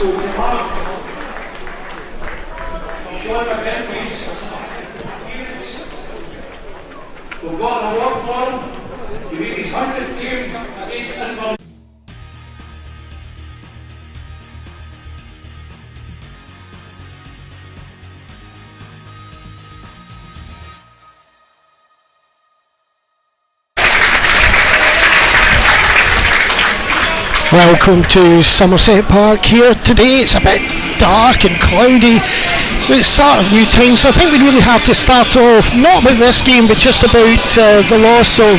We've got an award for him. He made his 100th game against Inverness. Welcome to Somerset Park here today. It's a bit dark and cloudy. It's the start of new time, so I think we really have to start off not about this game but just about the loss of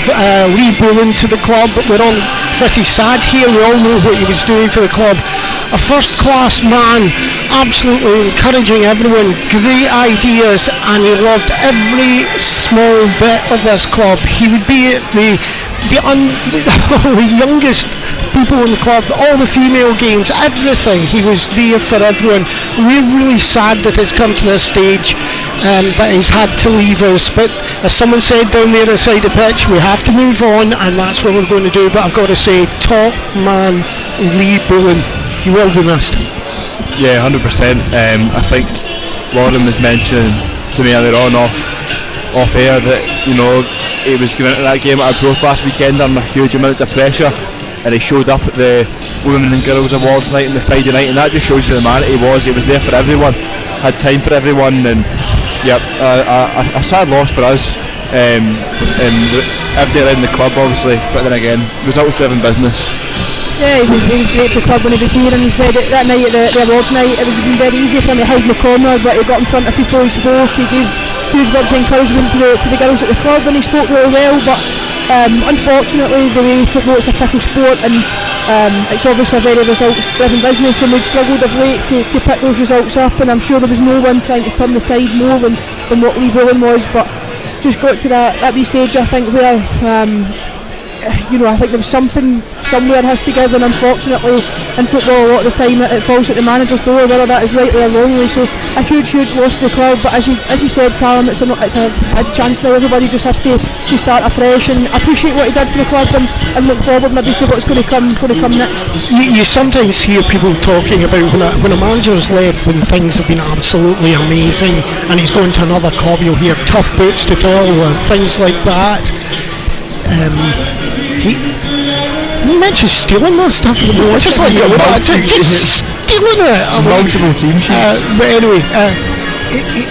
Lee Bullen to the club. We're all pretty sad here. We all know what he was doing for the club. A first class man, absolutely encouraging everyone, great ideas, and he loved every small bit of this club. He would be at the youngest people in the club, all the female games, everything. He was there for everyone. We're really sad that it's come to this stage, that he's had to leave us, but as someone said down there inside the pitch, we have to move on, and that's what we're going to do. But I've got to say, top man Lee Bullen, he will be missed. Yeah, 100%. I think Lauren was mentioning to me earlier on off air that, you know, he was going into that game at Arbroath last weekend under huge amounts of pressure, and he showed up at the Women and Girls Awards night and the Friday night, and that just shows you the man he was. He was there for everyone, had time for everyone, and yep, a sad loss for us, and everybody around the club obviously, but then again, results driven business. Yeah, he was great for the club when he was here, and he said it that night at the awards night, it was been very easy for him to hide in the corner, but he got in front of people, he spoke, he gave huge words of encouragement to the girls at the club, and he spoke really well. But unfortunately, the way football, it's a fickle sport, and it's obviously a very results driven business, and we'd struggled of late to pick those results up, and I'm sure there was no one trying to turn the tide more than what Lee Bullen was. But just got to that wee stage, I think, where I think there was something somewhere has to give, and unfortunately in football a lot of the time it falls at the manager's door, whether that is rightly or wrongly. So a huge loss to the club, but as you said, Callum, it's a chance now. Everybody just has to start afresh and appreciate what he did for the club, and look forward maybe to what's going to come next. You sometimes hear people talking about when a manager's left when things have been absolutely amazing and he's going to another club, you'll hear tough boots to fill and things like that. He mentioned stealing that stuff at the moment, just like just stealing it. Multiple team sheets. But anyway,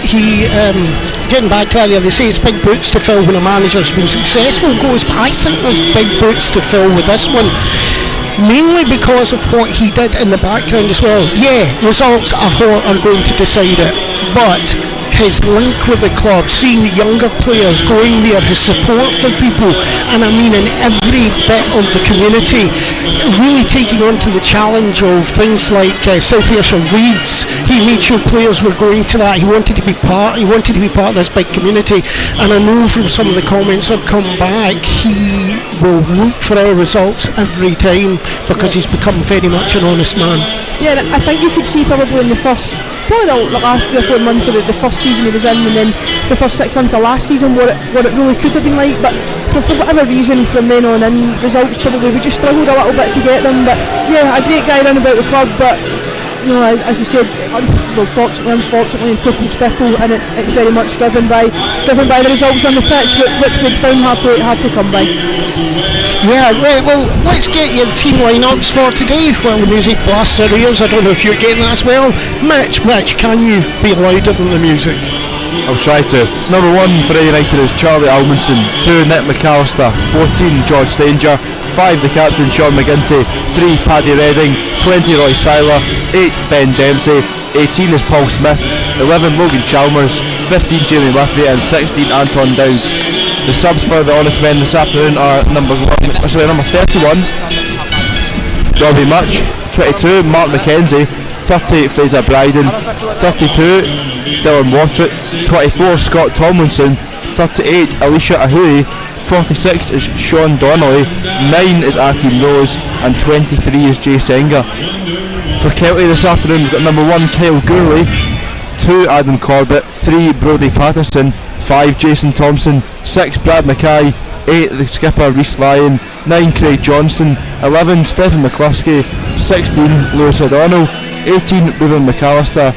he getting back to that, they say it's big boots to fill when a manager's been successful goes, but I think there's big boots to fill with this one, mainly because of what he did in the background as well. Yeah, results are going to decide it, but his link with the club, seeing the younger players going there, his support for people, and I mean in every bit of the community, really taking on to the challenge of things like South Ayrshire Reeds. He made sure players were going to that. He wanted to be part of this big community, and I know from some of the comments that have come back, he will look for our results every time because he's become very much an honest man. Yeah, I think you could see probably in the last 3 or 4 months of the first season he was in, and then the first 6 months of last season, what it really could have been like. But for whatever reason, from then on in, results probably we just struggled a little bit to get them. But yeah, a great guy round about the club, but you know, as we said, unfortunately, football's fickle, and it's very much driven by the results on the pitch, which we'd find hard to come by. Yeah, right, well, let's get your team lineups for today. Well, the music blasts our ears. I don't know if you're getting that as well. Mitch, can you be louder than the music? I'll try to. Number 1 for United is Charlie Almonson. 2 Nick McAllister. 14 George Stanger. 5 the captain Sean McGinty. 3 Paddy Redding. 20 Roy Seiler. 8 Ben Dempsey. 18 is Paul Smith. 11 Logan Chalmers. 15 Jamie Murphy, and 16 Anton Downs. The subs for the honest men this afternoon are number 31 Robbie Much. 22 Mark McKenzie. 30 Fraser Bryden. 32 Dylan Watrett. 24 Scott Tomlinson. 38 Alicia Ahui. 46 is Sean Donnelly. 9 is Akeem Rose, and 23 is Jay Senga. For Kelty this afternoon we've got number 1 Kyle Gourley, 2 Adam Corbett, 3 Brodie Patterson, 5 Jason Thompson, 6 Brad Mackay, 8 the skipper Rhys Lyon, 9 Craig Johnson, 11 Stephen McCluskey, 16 Lewis O'Donnell, 18 Ruben McAllister,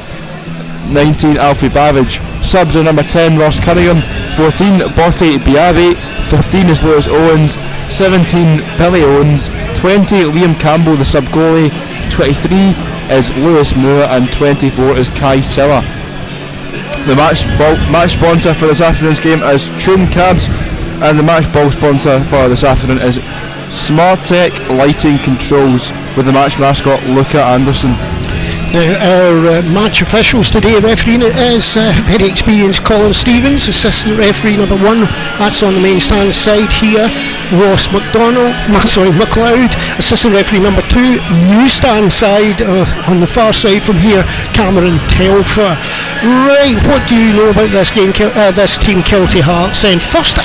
19 Alfie Babbage. Subs are number 10 Ross Cunningham, 14 Botti Biavi, 15 is Lewis Owens, 17 Billy Owens, 20 Liam Campbell the sub goalie, 23 is Lewis Moore, and 24 is Kai Silla. The match sponsor for this afternoon's game is Troon Cabs, and the match ball sponsor for this afternoon is Smartech Lighting Controls, with the match mascot Luca Anderson. Our match officials today, refereeing is very experienced Colin Stevens, assistant referee number 1, that's on the main stand side here. Ross McLeod, assistant referee number 2, new stand side on the far side from here, Cameron Telfer. Right, what do you know about this game, this team Kelty Hearts then? First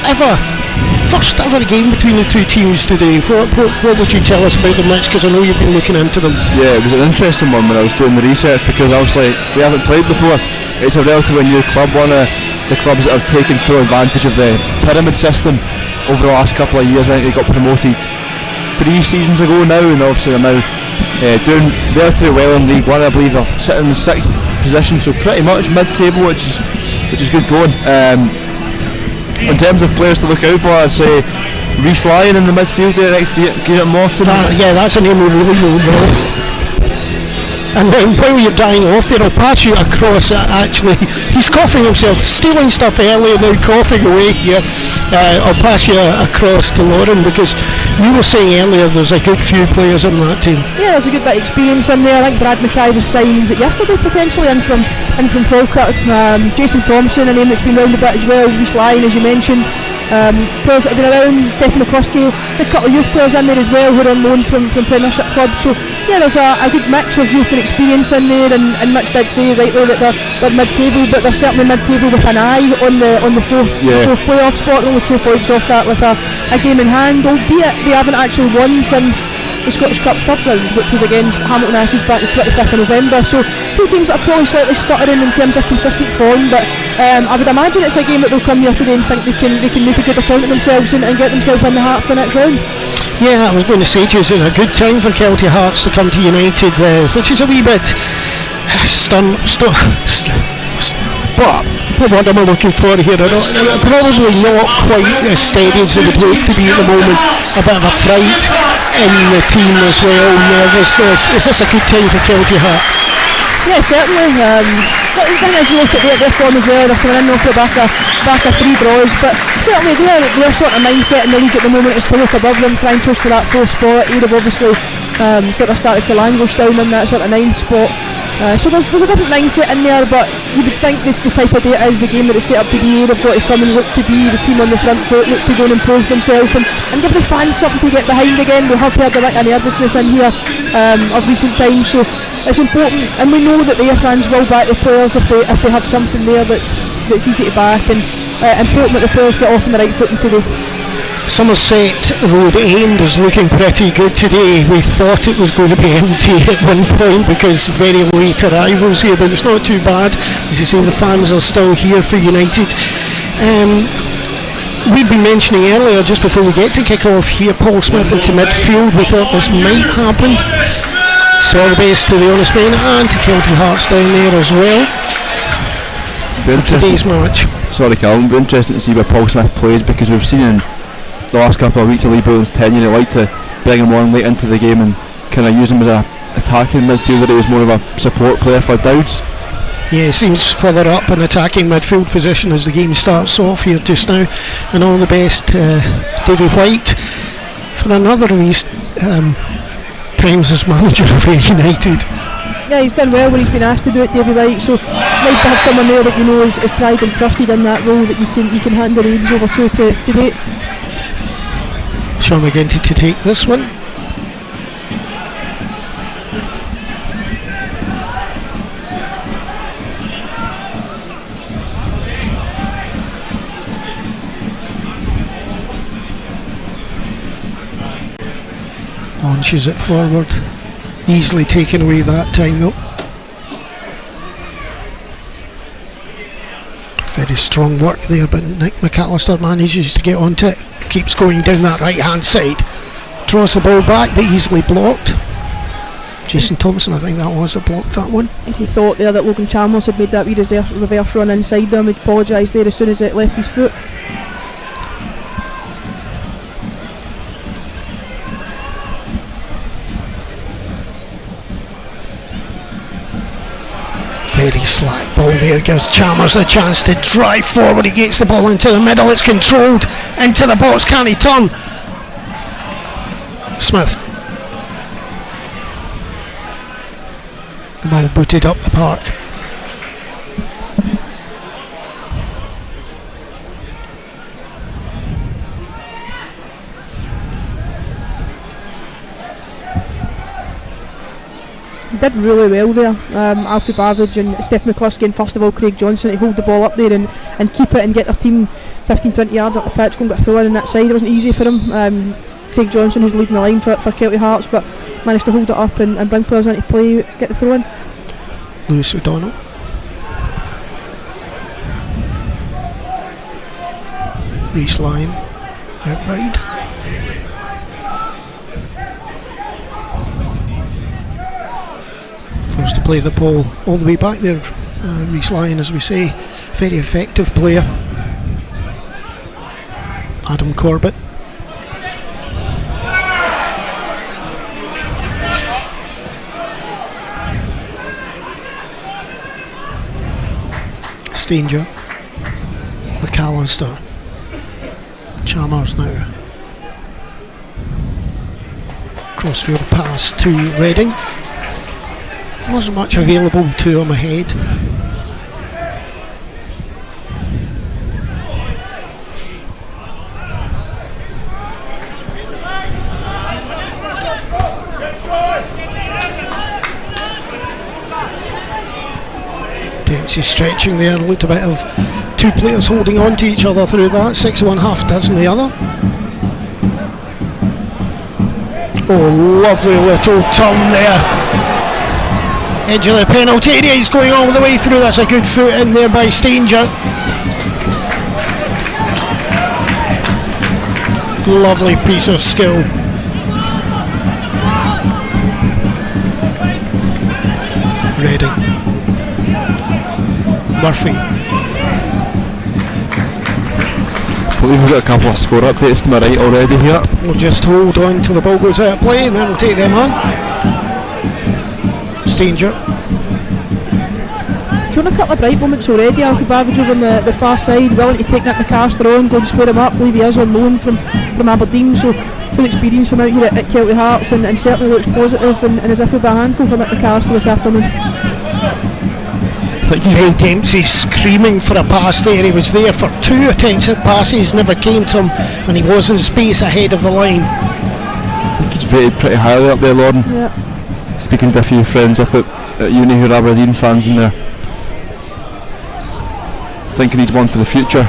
ever game between the two teams today. What would you tell us about the match, because I know you've been looking into them? Yeah, it was an interesting one when I was doing the research, because obviously we haven't played before. It's a relatively new club, one of the clubs that have taken full advantage of the pyramid system over the last couple of years. I think they got promoted 3 seasons ago now, and obviously are now doing relatively well in League 1. I believe they're sitting in the 6th position, so pretty much mid-table, which is good going. In terms of players to look out for, I'd say Reece Lyon in the midfield there next to Garrett Morton. That's a name we really know well. And then while you're dying off there, I'll pass you across. Actually, he's coughing himself, stealing stuff earlier, now coughing away here. I'll pass you across to Lauren, because you were saying earlier there's a good few players on that team. Yeah, there's a good bit of experience in there. I think Brad Mackay was signed yesterday potentially in from Falkirk. Jason Thompson, a name that's been round a bit as well. Reece Lyon, as you mentioned. Players that have been around, Stephen McCluskey, a couple of youth players in there as well who are on loan from Premiership clubs. So yeah, there's a good mix of youth and experience in there, and Mitch did say rightly that they're mid-table, but they're certainly mid-table with an eye on the fourth playoff spot, only 2 points off that with a game in hand, albeit they haven't actually won since the Scottish Cup third round, which was against Hamilton Accies back the 25th of November. So 2 teams that are probably slightly stuttering in terms of consistent form, but I would imagine it's a game that they'll come here today and think they can make a good account of themselves and get themselves in the heart for the next round. Yeah, I was going to say to you, it's a good time for Kelty Hearts to come to United, which is a wee bit what am I looking for here? Probably not quite as steady as they would hope to be at the moment. A bit of a fright in the team as well, nervousness. Is this a good time for Kelty Hearts? Yeah, certainly. As you look at their form as well, they're coming in off the back of 3 draws, but certainly their sort of mindset in the league at the moment is to look above them, try and push for that 4th spot. Here have obviously sort of started to languish down in that sort of 9th spot. So there's a different mindset in there, but you would think the type of day it is, the game that it's set up to be, they've got to come and look to be the team on the front foot, look to go and impose themselves and give the fans something to get behind again. We have heard a bit of nervousness in here of recent times, so it's important, and we know that their fans will back the players if they have something there that's easy to back, and important that the players get off on the right footing today. Somerset Road End is looking pretty good today. We thought it was going to be empty at one point because very late arrivals here, but it's not too bad. As you say, the fans are still here for United. We'd been mentioning earlier, just before we get to kick off here, Paul Smith into midfield. We thought this might happen. So all the best to the honest men and to Kelty Hearts down there as well for today's match. Sorry Cal, it'll be interesting to see where Paul Smith plays, because we've seen in the last couple of weeks of Lee Bowden's tenure they like to bring him on late into the game and kind of use him as a attacking midfielder. He was more of a support player for Dowds. Yeah, he seems further up in attacking midfield position as the game starts off here just now. And all the best Davy White for another of his times as manager of United. Yeah, he's done well when he's been asked to do it, Davy White, so nice to have someone there that you know is tried and trusted in that role that you can hand the reins over to date. Sean McGinty to take this one. Launches it forward, easily taken away that time though. Very strong work there, but Nick McAllister manages to get onto it. Keeps going down that right hand side, draws the ball back but easily blocked. Jason Thompson, I think that was, that blocked that one. I think he thought there that Logan Chalmers had made that wee reverse run inside them. He'd apologised there as soon as it left his foot. Very slack ball there, gives Chalmers a chance to drive forward. He gets the ball into the middle, it's controlled into the box, can he turn? Smith. The ball booted up the park. He did really well there, Alfie Bavidge and Steph McCluskey, and first of all Craig Johnson, to hold the ball up there and keep it and get their team 15-20 yards up the pitch, go and get a throw in on that side. It wasn't easy for him. Craig Johnson, who's leading the line for Kelty Hearts, but managed to hold it up and bring players into play, get the throw in. Lewis O'Donnell. Reece Lyon out wide. Forced to play the ball all the way back there. Reece Lyon, as we say, very effective player. Adam Corbett. Stanger. McAllister. Chalmers now. Crossfield pass to Reading. Wasn't much available to him ahead. Dempsey stretching there, looked a bit of two players holding on to each other through that. 6-1, half dozen the other. Oh, lovely little turn there. Edge of the penalty area, he's going all the way through. That's a good foot in there by Stanger. Lovely piece of skill. Reading. Murphy. I believe we've got a couple of score updates to my right already here. We'll just hold on till the ball goes out of play and then we'll take them on. Stanger. Shown a couple of bright moments already. Alfie Bavidge over on the far side, willing to take Nick McAllister on, go and square him up. I believe he is on loan from Aberdeen, so good experience from out here at Kelty Hearts, and certainly looks positive and as if we'll be a handful for Nick McAllister this afternoon. Ben Dempsey screaming for a pass there. He was there for two attempts at passes, never came to him, and he was in space ahead of the line. I think he's rated pretty highly up there, Lauren. Yeah. Speaking to a few friends up at uni who are Aberdeen fans in there, thinking he's one for the future.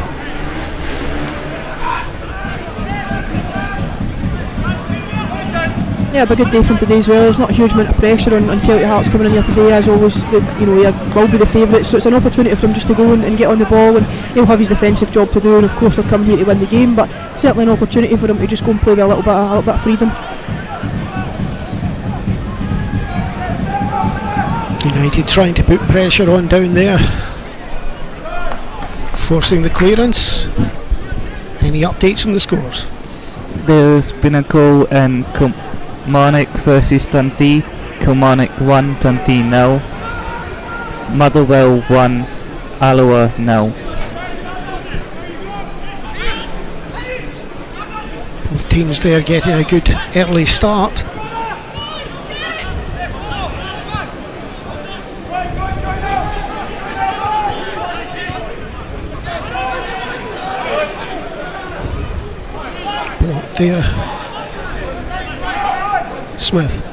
Yeah, but a good day from today as well. There's not a huge amount of pressure on Kelty Hearts coming in here today, as always. He will be the favourites, so it's an opportunity for him just to go and get on the ball, and he'll have his defensive job to do, and of course they're coming here to win the game, but certainly an opportunity for him to just go and play with a little bit of freedom. United trying to put pressure on down there, forcing the clearance. Any updates on the scores? There's been a goal in Kilmarnock versus Dundee. Kilmarnock 1, Dundee 0. Motherwell 1, Alloa 0. Both teams there getting a good early start. Blocked there. Smith.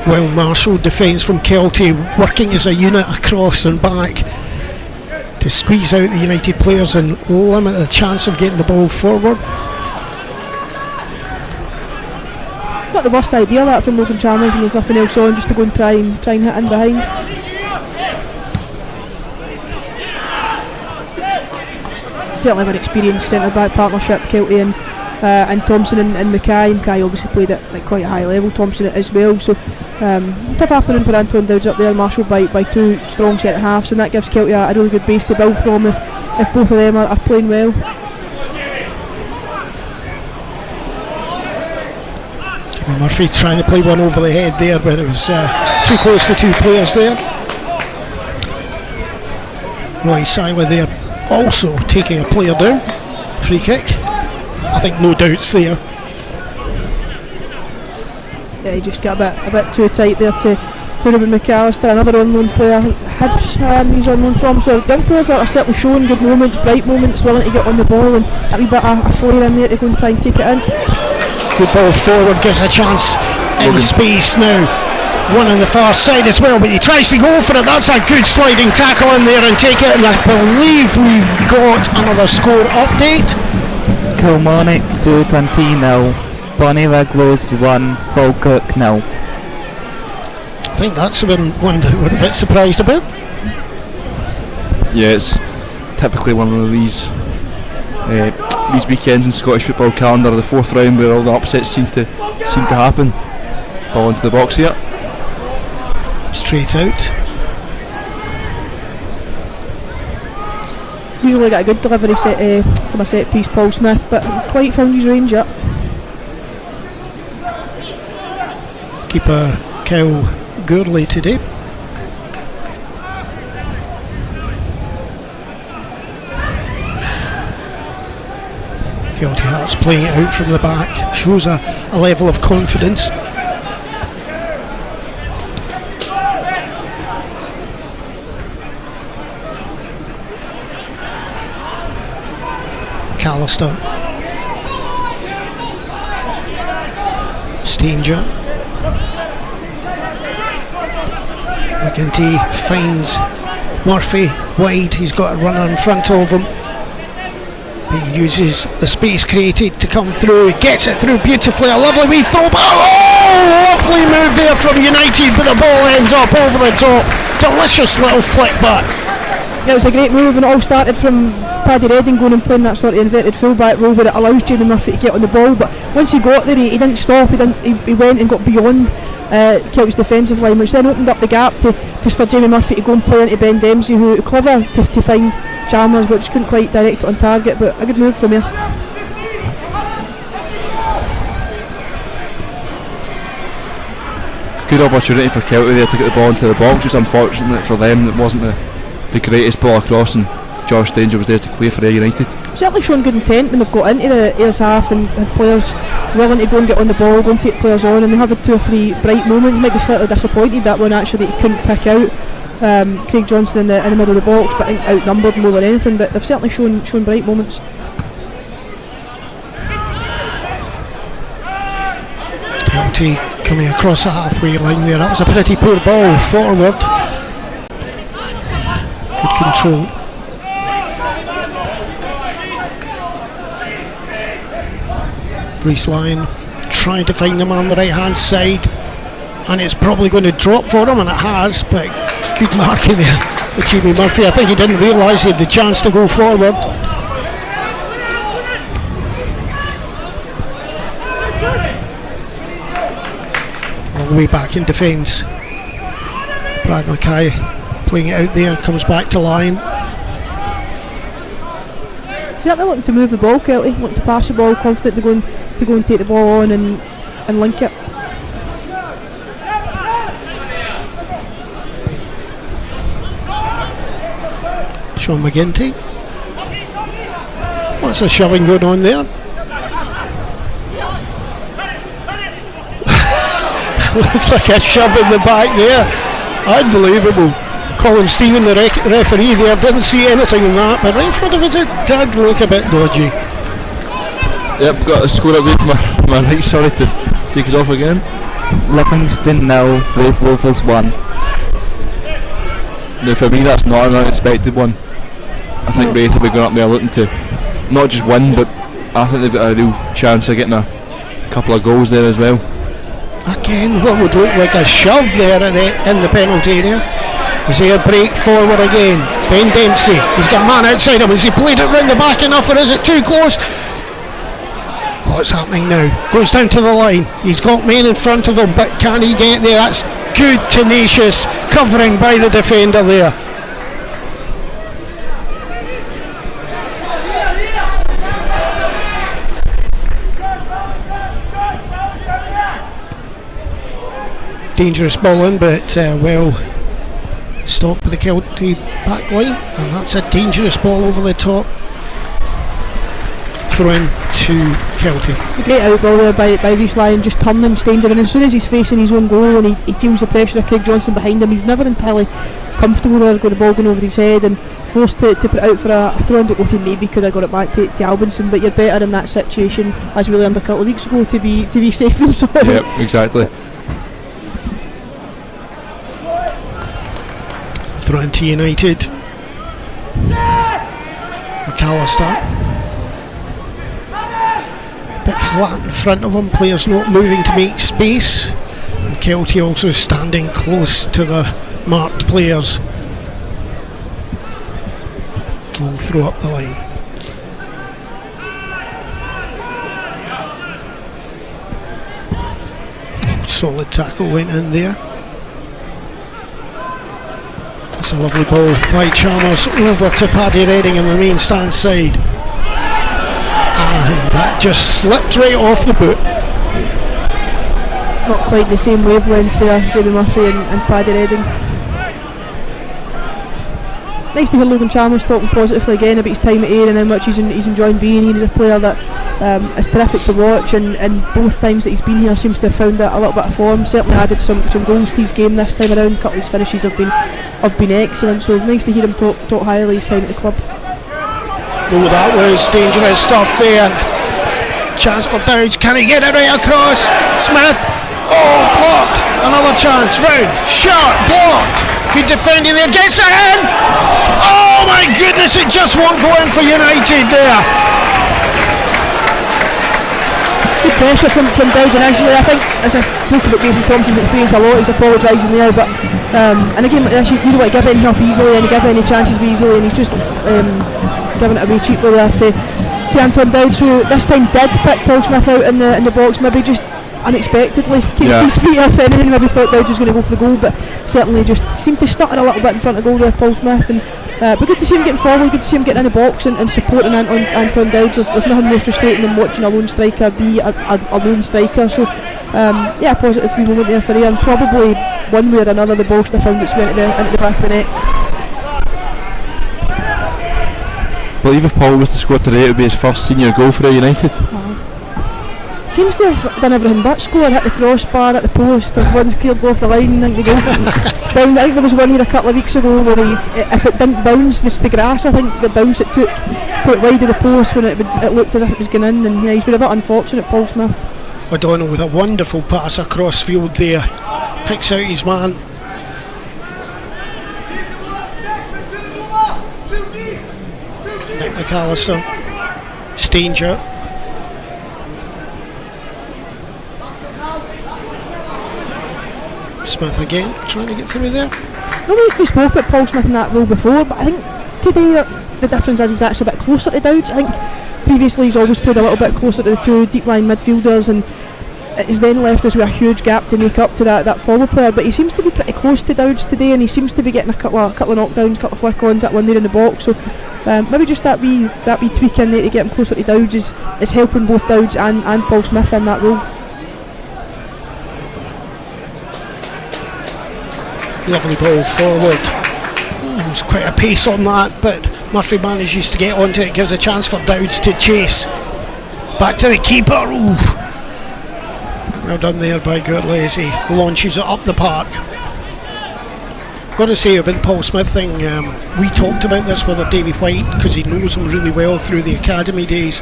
Well marshalled defence from Kelty, working as a unit across and back to squeeze out the United players and limit the chance of getting the ball forward. Not the worst idea that from Logan Chalmers when there's nothing else on, just to go and try and hit in behind. Certainly have an experienced centre back partnership, Kelty and Thompson and Mackay. Mackay obviously played at quite a high level, Thompson as well, so tough afternoon for Anton Dowds up there, marshalled by two strong centre halves, and that gives Kelty a really good base to build from if both of them are playing well. Jimmy Murphy trying to play one over the head there, but it was too close to two players there. Roy Seiler there also taking a player down. Free kick. I think no doubts there. Yeah, he just got a bit too tight there to Ruben McAllister, another on-loan player. I think Hibs he's on loan from. So young players are certainly showing good moments, bright moments, willing to get on the ball, and a wee bit of a flare in there to go and try and take it in. Good ball forward, gives a chance in space now. One on the far side as well, but he tries to go for it. That's a good sliding tackle in there and take it, and I believe we've got another score update. Kilmarnock 2, Dundee 0, Bonnie Rose 1, Falkirk 0. I think that's the one that we're a bit surprised about. Yeah, it's typically one of these weekends in Scottish football calendar, the fourth round, where all the upsets seem to happen. Ball into the box here. Straight out. Usually got a good delivery from a set piece, Paul Smith, but quite found his range yet. Keeper Kyle Gurley today. Kelty Hearts playing it out from the back, shows a level of confidence. McAllister, Stanger, McGinty finds Murphy wide. He's got a runner in front of him. He uses the space created to come through. He gets it through beautifully. A lovely wee throw. Oh, lovely move there from United, but the ball ends up over the top. Delicious little flick back. It was a great move, and it all started from Paddy Redding going and playing that sort of inverted fullback role where it allows Jamie Murphy to get on the ball. But once he got there, he didn't stop. He went and got beyond Kelty's defensive line, which then opened up the gap just for Jamie Murphy to go and play into Ben Dempsey, who clever to find Chalmers, but just couldn't quite direct it on target. But a good move from here. Good opportunity for Kelty there to get the ball into the box. Just unfortunate for them that wasn't the greatest ball across, and Josh Danger was there to clear for Ayr United. Certainly shown good intent when they've got into the Ayers half and had players willing to go and get on the ball, go and take players on, and they have had 2 or 3 bright moments. Might be slightly disappointed that one actually that he couldn't pick out. Craig Johnson in the middle of the box, but I think outnumbered more than anything. But they've certainly shown bright moments. Kelty coming across the halfway line there. That was a pretty poor ball forward. Good control. Reece Lyon trying to find him on the right hand side, and it's probably going to drop for him, and it has, but good marking there with Jamie Murphy. I think he didn't realise he had the chance to go forward. All the way back in defence. Brad Mackay playing it out there, comes back to Lyon. Certainly wanting to move the ball, Kelty, wanting to pass the ball, confident to go and take the ball on and link it. Sean McGinty. What's the shoving going on there? Looks like a shove in the back there. Unbelievable. Colin Stephen, the referee there, didn't see anything in that, but right in front of us it did look a bit dodgy. Yep, got a score update to my right, sorry to take us off again. Livingston 0, Raith Rovers 1. Now for me that's not an unexpected one. I think Raith will be going up there looking to not just win, but I think they've got a real chance of getting a couple of goals there as well. Again, what would look like a shove there in the penalty area. Is there a break forward again? Ben Dempsey, he's got a man outside him. Has he played it round the back enough, or is it too close? what's happening now. Goes down to the line. He's got men in front of him, but can he get there? That's good, tenacious covering by the defender there. Dangerous ball in, but well stopped with the Kelty back line, and that's a dangerous ball over the top. Throw in to Kelty. A great out ball there by Rhys Lyon, just turning Stanger, and as soon as he's facing his own goal and he feels the pressure of Craig Johnson behind him, he's never entirely comfortable there with the ball going over his head, and forced to put it out for a throw in. Don't know if he maybe could have got it back to Albinson, but you're better in that situation, as we learned a couple of weeks ago, to be safe and sorry. Yep, exactly. Throw into United. McAllister. Bit flat in front of him, players not moving to make space, and Kelty also standing close to their marked players. Long throw up the line. Solid tackle went in there. It's a lovely ball by Chalmers over to Paddy Redding on the main stand side. And that just slipped right off the boot. Not quite the same wavelength there, Jamie Murphy and Paddy Redding. Nice to hear Logan Chalmers talking positively again about his time at Ayr and how much he's enjoying being here. He's a player that is terrific to watch, and both times that he's been here seems to have found a little bit of form. Certainly added some goals to his game this time around. A couple of his finishes have been excellent, so nice to hear him talk highly his time at the club. Oh, that was dangerous stuff there. Chance for Dowds. Can he get it right across? Smith. Oh, blocked. Another chance. Round. Shot. Blocked. Good defending there. Gets it in. Oh my goodness, it just won't go in for United there. Good pressure from Dowds initially. I think, as I spoke about Jason Thompson's experience a lot, he's apologising there, but and again, you don't want to give anything up easily and give any chances easily, and he's just giving it away cheaply there to Anton Dowds, who this time did pick Paul Smith out in the box, maybe just unexpectedly kept his feet up, and maybe thought Dowds was going to go for the goal, but certainly just seemed to stutter a little bit in front of goal there, Paul Smith. And but good to see him getting forward, good to see him getting in the box and supporting Anton Dowds. There's nothing more frustrating than watching a lone striker be a lone striker, so yeah, positive free moment there for Ian. Probably one way or another the ball should have found its way into the back of the net. I believe if Paul was to score today, it would be his first senior goal for United. Seems to have done everything but score. Hit the crossbar, at the post, if one's cleared off the line. I think I think there was one here a couple of weeks ago where if it didn't bounce, the grass, I think the bounce it took put it wide of the post when it looked as if it was going in, and yeah, he's been a bit unfortunate, Paul Smith. O'Donnell with a wonderful pass across field there, picks out his man. Nick McAllister, Stanger. Smith again, trying to get through there. We spoke about Paul Smith in that role before, but I think today the difference is he's actually a bit closer to Dowds. I think previously he's always played a little bit closer to the two deep line midfielders, and it's then left us with a huge gap to make up to that forward player, but he seems to be pretty close to Dowds today, and he seems to be getting a couple of knockdowns, a couple of flick-ons, that one there in the box, so maybe just that wee tweak in there to get him closer to Dowds is helping both Dowds and Paul Smith in that role. Lovely ball forward. There's quite a pace on that, but Murphy manages to get onto it, gives a chance for Dowds to chase. Back to the keeper. Ooh. Well done there by Gertley as he launches it up the park. Got to say about the Paul Smith thing, we talked about this with Davy White, because he knows him really well through the academy days.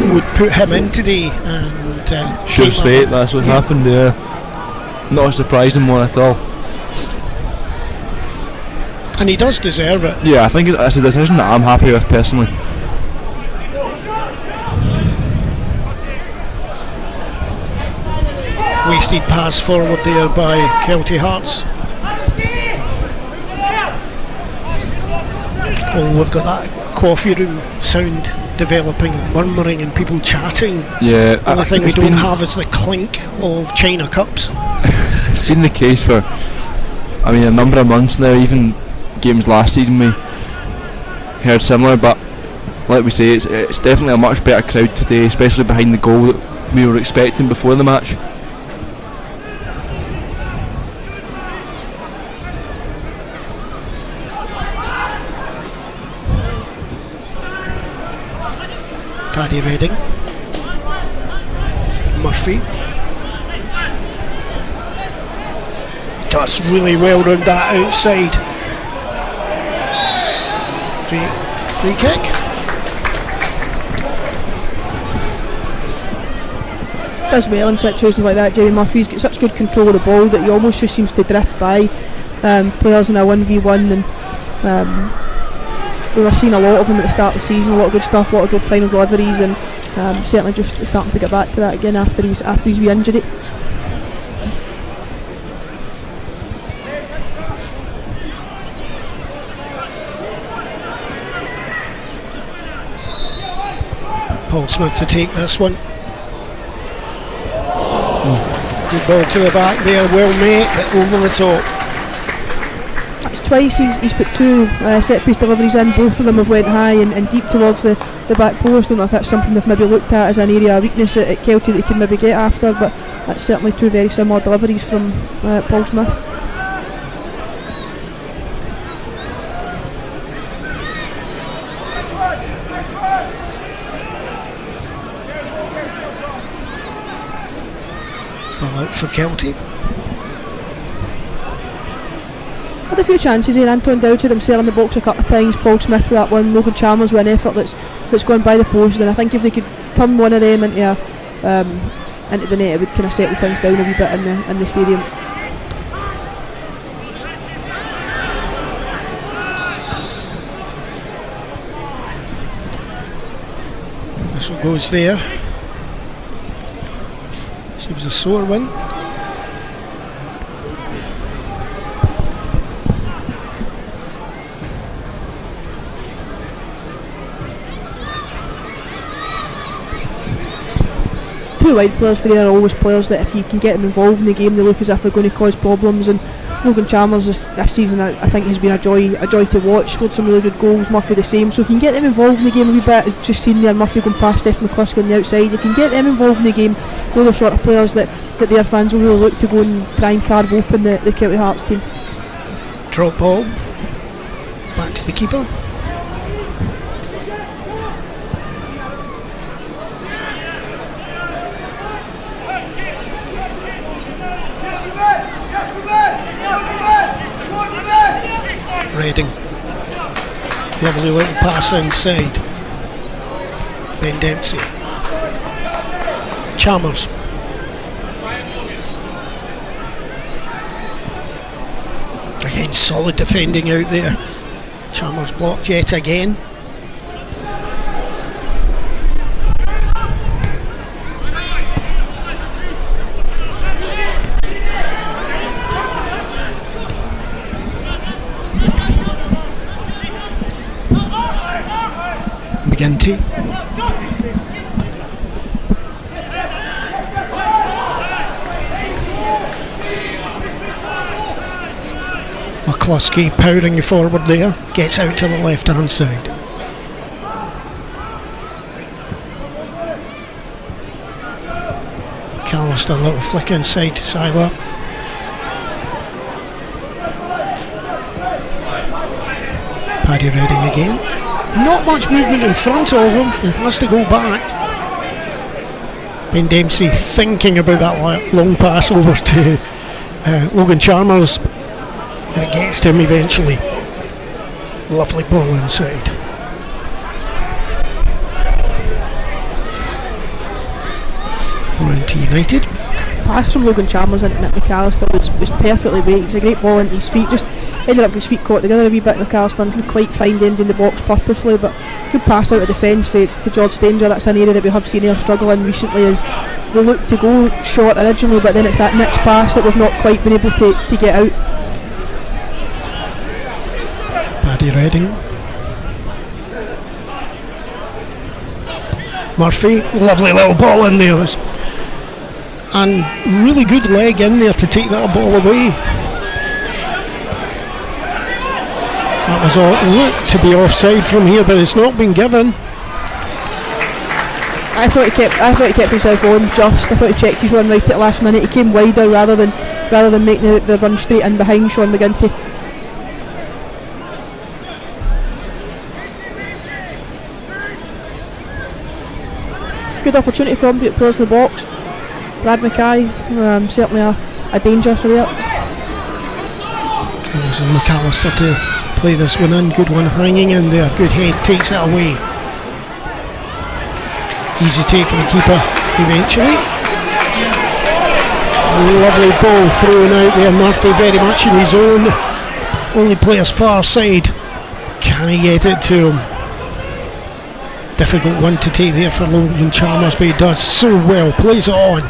We would put him in today, and sure fate, that's what happened. Yeah, not a surprising one at all. And he does deserve it. Yeah, I think it's a decision that I'm happy with personally. Wasted pass forward there by Kelty Hearts. Oh, we've got that coffee room sound developing murmuring and people chatting. Yeah, The only thing we don't have is the clink of China cups. It's been the case for, I mean, a number of months now. Even games last season we heard similar, but like we say, it's definitely a much better crowd today, especially behind the goal that we were expecting before the match. Paddy Redding, Murphy. He does really well round that outside. Free kick. Does well in situations like that. Jamie Murphy's got such good control of the ball that he almost just seems to drift by players in a 1v1, and we were seeing a lot of him at the start of the season, a lot of good stuff, a lot of good final deliveries, and certainly just starting to get back to that again after his re-injury. Paul Smith to take this one. Good ball to the back there, well made, but over the top. That's twice he's put two set piece deliveries in. Both of them have went high and deep towards the back post. Don't know if that's something they've maybe looked at as an area of weakness at Kelty that they can maybe get after, but that's certainly two very similar deliveries from Paul Smith. Ball out for Kelty. Had a few chances here. Anton Dowd himself in the box a couple of times. Paul Smith with that one. Logan Chalmers with an effort that's gone by the post. And I think if they could turn one of them into the net, it would kind of settle things down a wee bit in the stadium. This one goes there. Seems a sore one. Two wide players for there are always players that if you can get them involved in the game, they look as if they're going to cause problems. And Logan Chalmers this season, I think, has been a joy to watch. Scored some really good goals. Murphy the same. So if you can get them involved in the game a wee bit, just seen there Murphy going past Steph McCluskey on the outside. If you can get them involved in the game, they're the sort of players that their fans will really look to go and try and carve open the Kelty Hearts team. Drop ball. Back to the keeper. Redding. Lovely little pass inside. Ben Dempsey. Chalmers. Again, solid defending out there. Chalmers blocked yet again. Kelty. McCluskey powering forward there, gets out to the left hand side. Callister, a little flick inside to Seiler. Paddy Redding again. Not much movement in front of him, he has to go back. Ben Dempsey thinking about that long pass over to Logan Chalmers, and it gets to him eventually. Lovely ball inside. Thrown to United. Pass from Logan Chalmers into Nick McAllister was perfectly weighted. It's a great ball into his feet, just ended up with his feet caught together a wee bit. McAllister couldn't quite find him in the box purposely, but good pass out of defence for George Stanger. That's an area that we have seen here struggling recently, as they look to go short originally, but then it's that next pass that we've not quite been able to get out. Paddy Redding. Murphy, lovely little ball in there. And really good leg in there to take that ball away. That was all looked to be offside from here, but it's not been given. I thought he kept himself on just. I thought he checked his run right at the last minute. He came wider rather than making the run straight in behind Sean McGinty. Good opportunity for him to get players in the box. Brad Mackay, certainly a danger for there. There's McAllister to play this one in. Good one hanging in there. Good head, takes it away. Easy take for the keeper eventually. Lovely ball thrown out there. Murphy very much in his own. Only players far side. Can he get it to him? Difficult one to take there for Logan Chalmers, but he does so well. Plays it on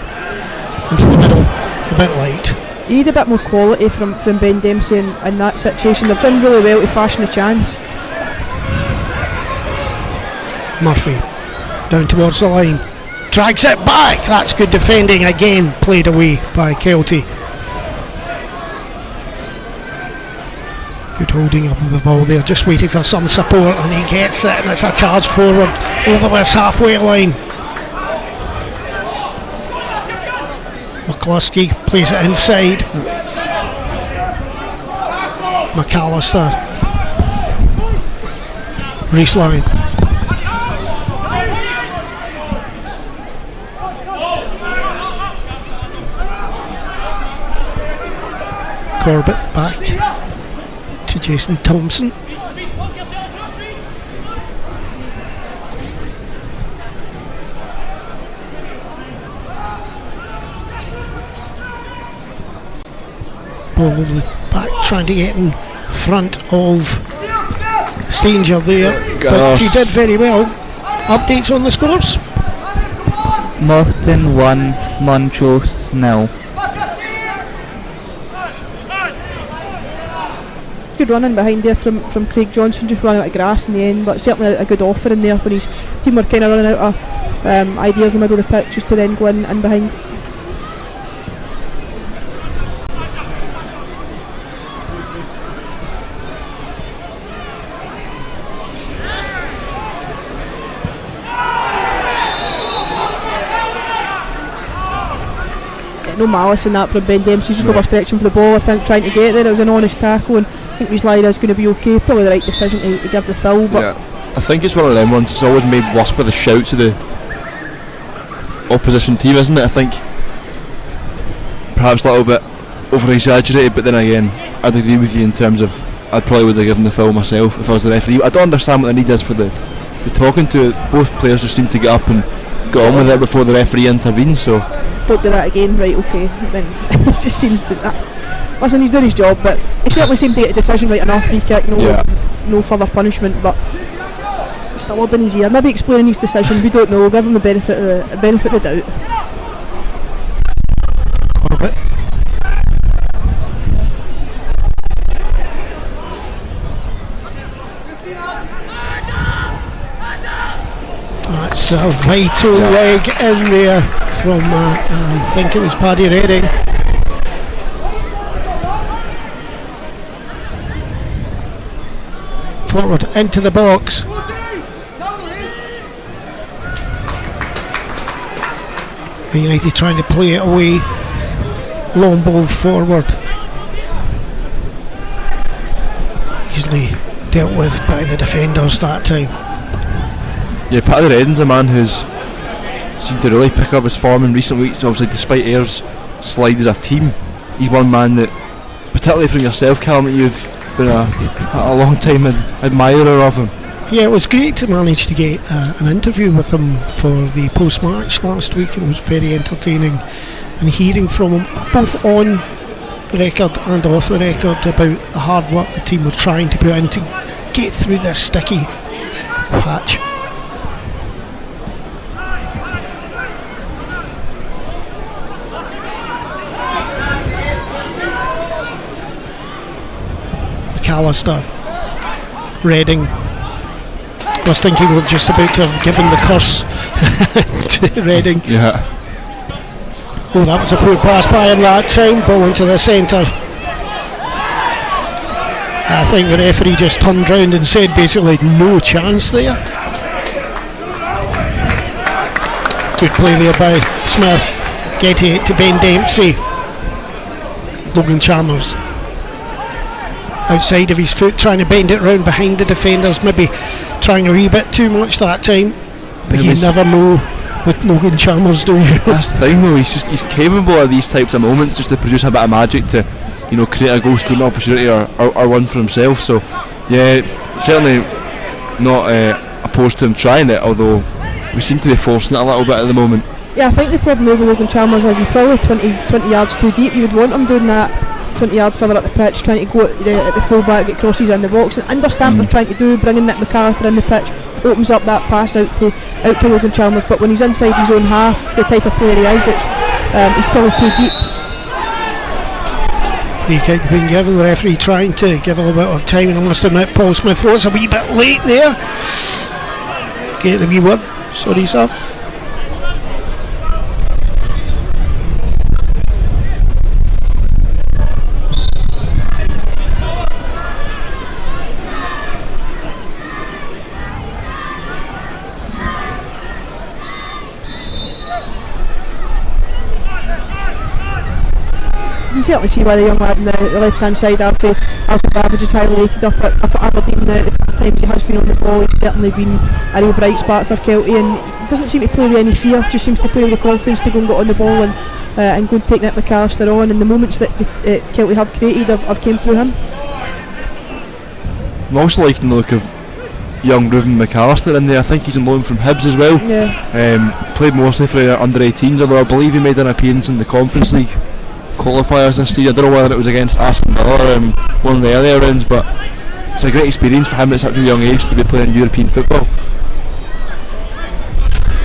into the middle. A bit light. You need a bit more quality from Ben Dempsey in that situation. They've done really well to fashion a chance. Murphy down towards the line, drags it back. That's good defending again, played away by Kelty. Good holding up of the ball there, just waiting for some support, and he gets it, and it's a charge forward over this halfway line. McCluskey plays it inside. McAllister, Rees-Line. Corbett back to Jason Thompson. Ball over the back, trying to get in front of Stanger there, but he did very well. Updates on the scores? Morton 1, Montrose 0. Good running behind there from Craig Johnson, just running out of grass in the end, but certainly a good offer in there when his team were kind of running out of ideas in the middle of the pitch, just to then go in behind. No malice in that from Ben Dempsey, just overstretching for the ball, I think, trying to get there. It was an honest tackle, and I think Rees-Line is going to be okay. Probably the right decision to give the foul, but yeah, I think it's one of them ones. It's always made worse by the shouts of the opposition team, isn't it? I think perhaps a little bit over exaggerated, but then again, I'd agree with you in terms of I probably would have given the foul myself if I was the referee. I don't understand what the need is for the talking to. Both players just seem to get up and get on with it before the referee intervenes, so don't do that again, right, okay. Then it just seems bizarre. Listen, he's doing his job, but he certainly seemed to get a decision right enough. Free kick, no further punishment, but just a word in his ear, maybe explaining his decision. We don't know, give him the benefit of the doubt. Corbett. That's a vital leg in there from I think it was Paddy Redding. Forward into the box. United trying to play it away. Long ball forward. Easily dealt with by the defenders that time. Yeah, Paddy Redding's a man who's seemed to really pick up his form in recent weeks. Obviously, despite Ayers' slide as a team, he's one man that, particularly from yourself, Callum, that you've been a long time admirer of him. Yeah, it was great to manage to get an interview with him for the post-match last week. It was very entertaining, and hearing from him both on the record and off the record about the hard work the team were trying to put in to get through this sticky patch. McAllister, Redding. I was thinking we're just about to have given the curse to Reading. Yeah. Oh, that was a poor pass by him that time. Ball into the centre. I think the referee just turned round and said basically no chance there. Good play there by Smith. Getting it to Ben Dempsey. Logan Chalmers outside of his foot, trying to bend it round behind the defenders, maybe trying a wee bit too much that time, but you never know with Logan Chalmers, do you? That's the thing though, he's capable of these types of moments just to produce a bit of magic to, you know, create a goal scoring opportunity or one for himself. So yeah, certainly not opposed to him trying it, although we seem to be forcing it a little bit at the moment. Yeah, I think the problem with Logan Chalmers is he's probably 20 yards too deep. You would want him doing that 20 yards further up the pitch, trying to go at the full back, get crosses in the box, and understand what they're trying to do. Bringing Nick McAllister in the pitch opens up that pass out to Logan Chalmers, but when he's inside his own half, the type of player he is, he's probably too deep. Free kick being given, the referee trying to give a little bit of time, and I must admit Paul Smith was a wee bit late there. Get the wee word, sorry sir. You can certainly see why the young lad on the left hand side, Alfie Babbage, is highly rated up at Aberdeen. The times he has been on the ball, he's certainly been a real bright spot for Kelty, and he doesn't seem to play with any fear, just seems to play with the confidence to go and get on the ball and go and take Nick McAllister on, and the moments that Kelty have created have came through him. I'm also liking the look of young Ruben McAllister in there. I think he's on loan from Hibs as well. Yeah. Played mostly for under 18s, although I believe he made an appearance in the Conference League qualifiers this season. I don't know whether it was against Aston Villa or one of the earlier rounds, but it's a great experience for him at such a young age to be playing European football.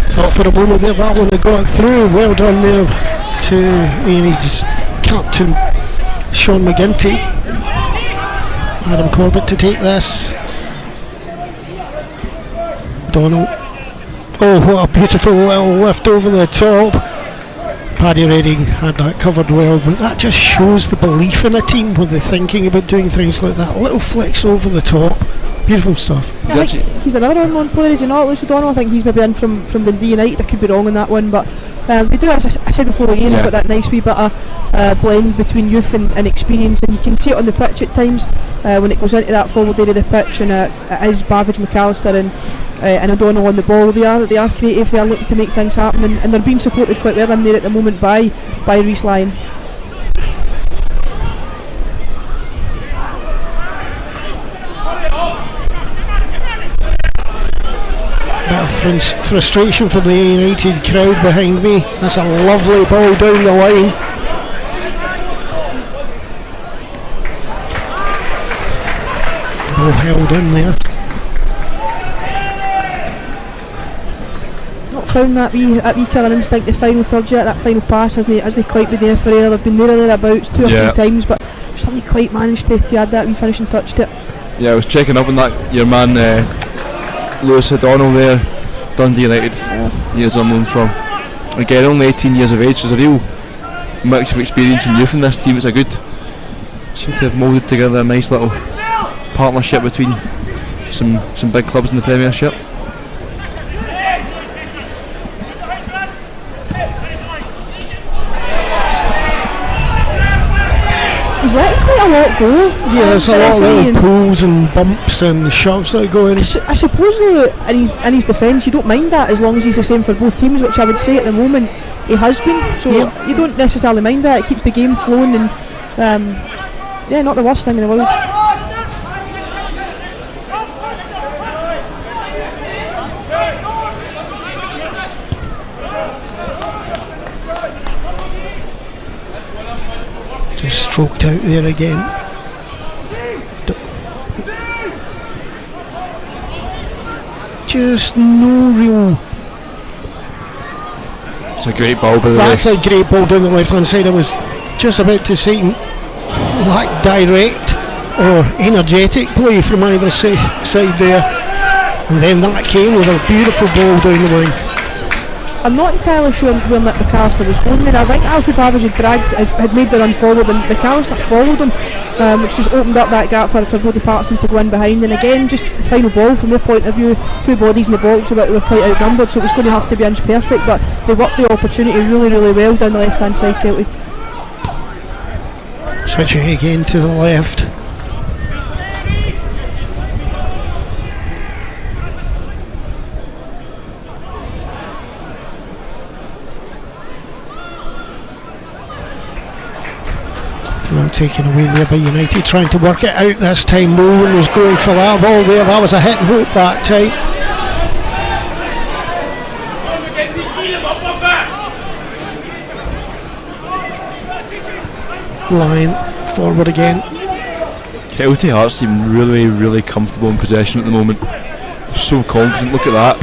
Thought for a moment there that one had got through. Well done there to A&E's captain Sean McGinty. Adam Corbett to take this. Donald. Oh, what a beautiful little lift over the top. Paddy Reading had that covered well, but that just shows the belief in a team when they're thinking about doing things like that. Little flicks over the top. Beautiful stuff. I think he's another unknown player, is he not, Lucy O'Donnell? I think he's maybe in from Dundee United. I could be wrong on that one, but they do, as I said before the game, they've got that nice wee bit of blend between youth and experience, and you can see it on the pitch at times when it goes into that forward area of the pitch, and it is Babbage, McAllister and O'Donnell on the ball. They are creative, they are looking to make things happen, and they're being supported quite well in there at the moment by Reece Lyon. Bit of frustration for the United crowd behind me. That's a lovely ball down the line. Ball held in there. Not found that wee killer instinct, the final third yet. That final pass hasn't quite been there for her. They've been there or thereabouts two or three times, but just haven't quite managed to add that wee finishing touch to it. Yeah, I was checking up on that. Your man Lewis O'Donnell there, Dundee United, years on loan from. Again, only 18 years of age. There's a real mix of experience and youth in this team. It's a good, seem to have moulded together a nice little partnership between some big clubs in the Premiership. He's letting quite a lot go. Yeah, there's a lot of little pulls and bumps and shoves that are going. I suppose though, in his defence, you don't mind that as long as he's the same for both teams, which I would say at the moment he has been. So you don't necessarily mind that. It keeps the game flowing, and not the worst thing in the world. Stroked out there again. Just no real. It's a great ball, by the way. That's a great ball down the left hand side. I was just about to say lack direct or energetic play from either side there, and then that came with a beautiful ball down the line. I'm not entirely sure where Nick McAllister was going there. I think Alfie Pavage had made the run forward, and McAllister followed him, which just opened up that gap for Bodie Patterson to go in behind. And again, just the final ball from their point of view, two bodies in the box, but they were quite outnumbered, so it was going to have to be inch perfect. But they worked the opportunity really, really well down the left-hand side, Kelty. Switching again to the left. Well taken away there by United, trying to work it out this time. No one was going for that ball there. That was a hit and hope that time. Line forward again. Kelty Hearts seem really, really comfortable in possession at the moment. So confident. Look at that,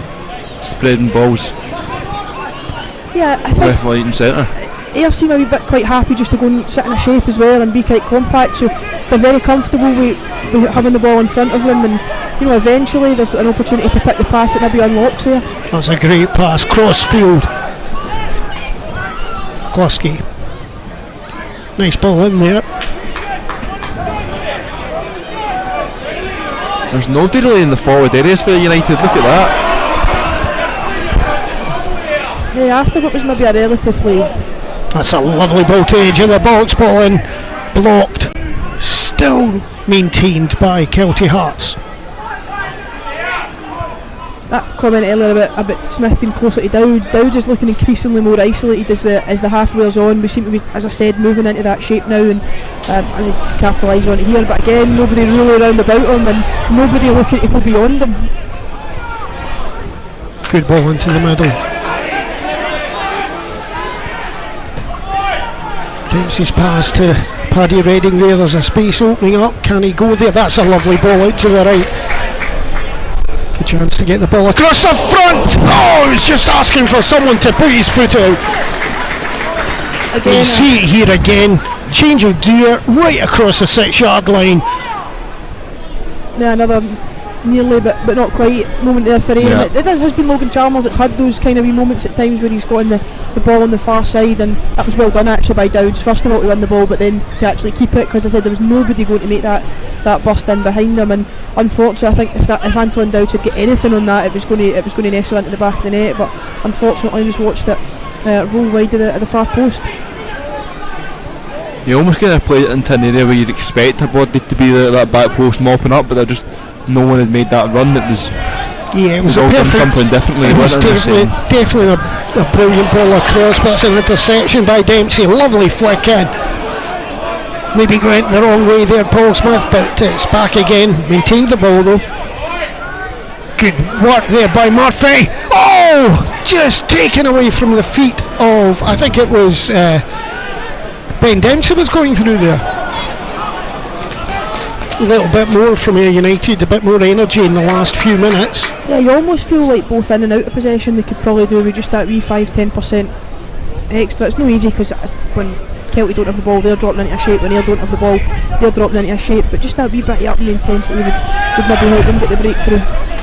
spreading balls. Yeah, I think left, right, and centre. Ayr seem a wee bit quite happy just to go and sit in a shape as well and be quite compact, so they're very comfortable with having the ball in front of them, and eventually there's an opportunity to pick the pass that maybe unlocks here. That's a great pass, cross field. Glusky. Nice ball in there. There's nobody really in the forward areas for United. Look at that. Yeah, after what was maybe a relatively... That's a lovely ball to edge of the box, ball in, blocked, still maintained by Kelty Hearts. That comment earlier about Smith being closer to Dowd. Dowd is looking increasingly more isolated as the half wears on. We seem to be, as I said, moving into that shape now, and as he capitalises on it here. But again, nobody really around about him, and nobody looking to go beyond him. Good ball into the middle. Dempsey's pass to Paddy Redding there. There's a space opening up. Can he go there? That's a lovely ball out to the right. Good chance to get the ball across the front. Oh, he's just asking for someone to put his foot out. Again, you see it here again. Change of gear right across the 6-yard line. Yeah, another nearly but not quite moment there for Ayr. It has been Logan Chalmers that's had those kind of wee moments at times where he's gotten the ball on the far side, and that was well done actually by Dowds, first of all to win the ball, but then to actually keep it, because I said there was nobody going to make that burst in behind him. And unfortunately, I think if Anton Dowds had get anything on that, it was going to nestle into the back of the net, but unfortunately I just watched it roll wide of the far post. You almost kind of played it into an area where you'd expect a body to be there at that back post mopping up, but no one had made that run. It was all done something differently. It was definitely a brilliant ball across, but it's an interception by Dempsey. Lovely flick in. Maybe went the wrong way there, Paul Smith, but it's back again. Maintained the ball though. Good work there by Murphy. Oh, just taken away from the feet of, I think it was Ben Dempsey was going through there. A little bit more from Ayr United, a bit more energy in the last few minutes. Yeah, you almost feel like both in and out of possession they could probably do with just that wee 5-10% extra. It's no easy, because when Kelty don't have the ball, they're dropping into a shape. When Ayr don't have the ball, they're dropping into a shape. But just that wee bit up in the intensity would maybe help them get the breakthrough.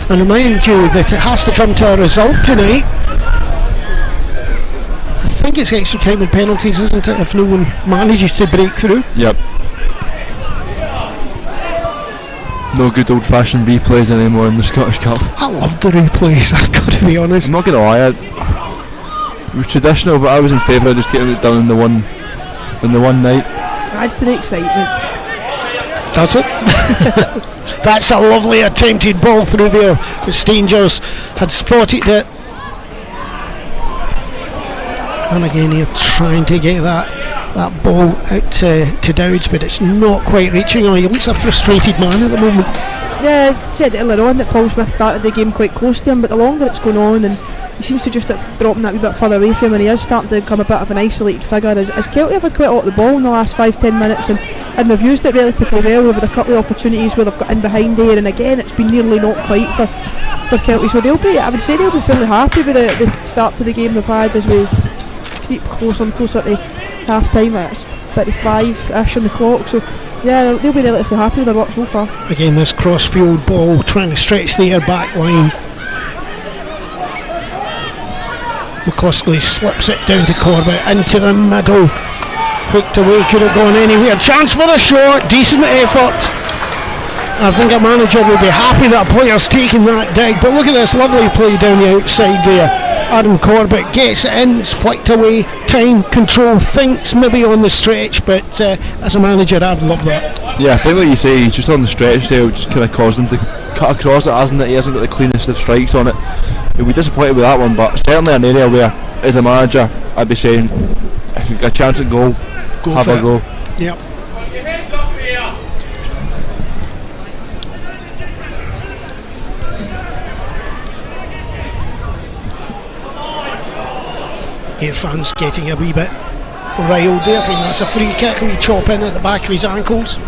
And remind you that it has to come to a result tonight. I think it's extra time and penalties, isn't it, if no one manages to break through? Yep. No good old-fashioned replays anymore in the Scottish Cup. I love the replays, I've got to be honest. I'm not going to lie, it was traditional, but I was in favour of just getting it done in the one night. Adds to the excitement. Does it? That's a lovely attempted ball through there. The Stangers had spotted it. And again here trying to get that ball out to Dowds, but it's not quite reaching him. He looks a frustrated man at the moment. Yeah, I said earlier on that Paul Smith started the game quite close to him, but the longer it's going on, and he seems to just dropping that wee bit further away from him, and he is starting to become a bit of an isolated figure. As Kelty have had quite a lot of the ball in the last 5-10 minutes, and they've used it relatively well over the couple of opportunities where they've got in behind there, and again it's been nearly not quite for Kelty, so I would say they'll be fairly happy with the start to the game they've had as we keep closer and closer to half time. It's 35-ish on the clock, so yeah, they'll be relatively happy with their work so far. Again, this cross-field ball trying to stretch the Ayr back line. McCluskey slips it down to Corbett into the middle, hooked away, could have gone anywhere. Chance for a shot, decent effort. I think a manager will be happy that a player's taking that dig, but look at this lovely play down the outside there. Adam Corbett gets it in, it's flicked away, time, control, thinks maybe on the stretch, but as a manager I'd love that. Yeah, I think what you say, he's just on the stretch there, just kind of caused him to cut across it, hasn't it? He hasn't got the cleanest of strikes on it. He'll be disappointed with that one, but certainly an area where, as a manager, I'd be saying, if you've got a chance at goal, have a go. Yep. Irfan's getting a wee bit riled there. I think that's a free kick. We chop in at the back of his ankles.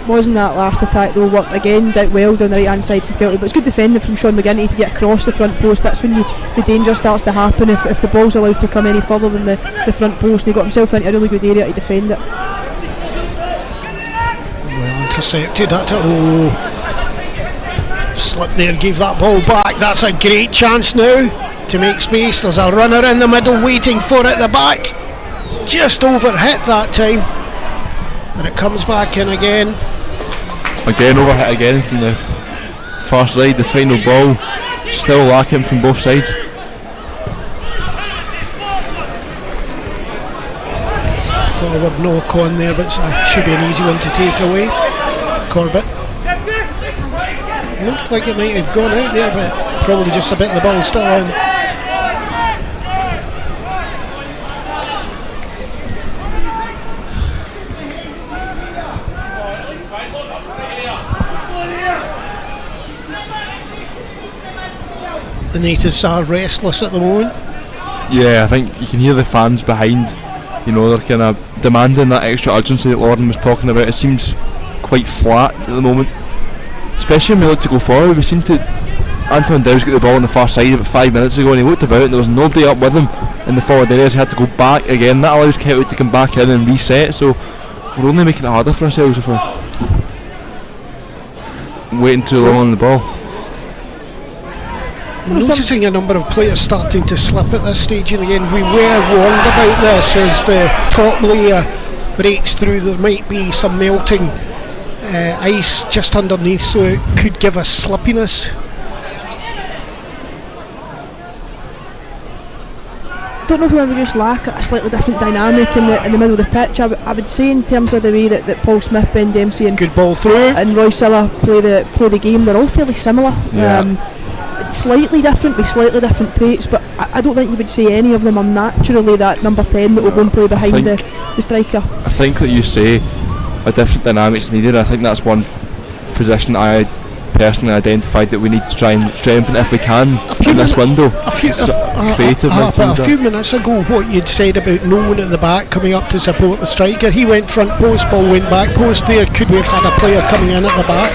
Wasn't that last attack though worked again dealt well down the right hand side from Kelty, but it's good defending from Sean McGinty to get across the front post. That's when the danger starts to happen if the ball's allowed to come any further than the front post, and he got himself into a really good area to defend it. Well intercepted that. Slip there, gave that ball back. That's a great chance now to make space. There's a runner in the middle waiting for it at the back. Just overhit that time, and it comes back in again. Again overhit again from the far side. The final ball still lacking from both sides. Forward knock on there, but it should be an easy one to take away. Corbett looked like it might have gone out there, but probably just a bit of the ball still in. The natives are restless at the moment. Yeah, I think you can hear the fans behind. You know, they're kind of demanding that extra urgency that Lauren was talking about. It seems quite flat at the moment, especially when we look to go forward. We seem to. Anton Dow's got the ball on the far side about 5 minutes ago, and he looked about and there was nobody up with him in the forward areas. He had to go back again. That allows Kelty to come back in and reset, so we're only making it harder for ourselves if we're waiting too long on the ball. I'm noticing a number of players starting to slip at this stage in the game. We were warned about this as the top layer breaks through. There might be some melting ice just underneath, so it could give us slippiness. I don't know if we maybe just lack a slightly different dynamic in the middle of the pitch. I would say in terms of the way that Paul Smith, Ben Dempsey and good ball through, and Roy Silla play the game, they're all fairly similar. Yeah. Slightly different with slightly different traits, but I don't think you would say any of them are naturally that number 10 that will go and play behind the striker. I think that you say a different dynamics needed. I think that's one position I personally identified that we need to try and strengthen if we can in this window. A few minutes ago, what you'd said about no one at the back coming up to support the striker. He went front post, ball went back post there. Could we have had a player coming in at the back?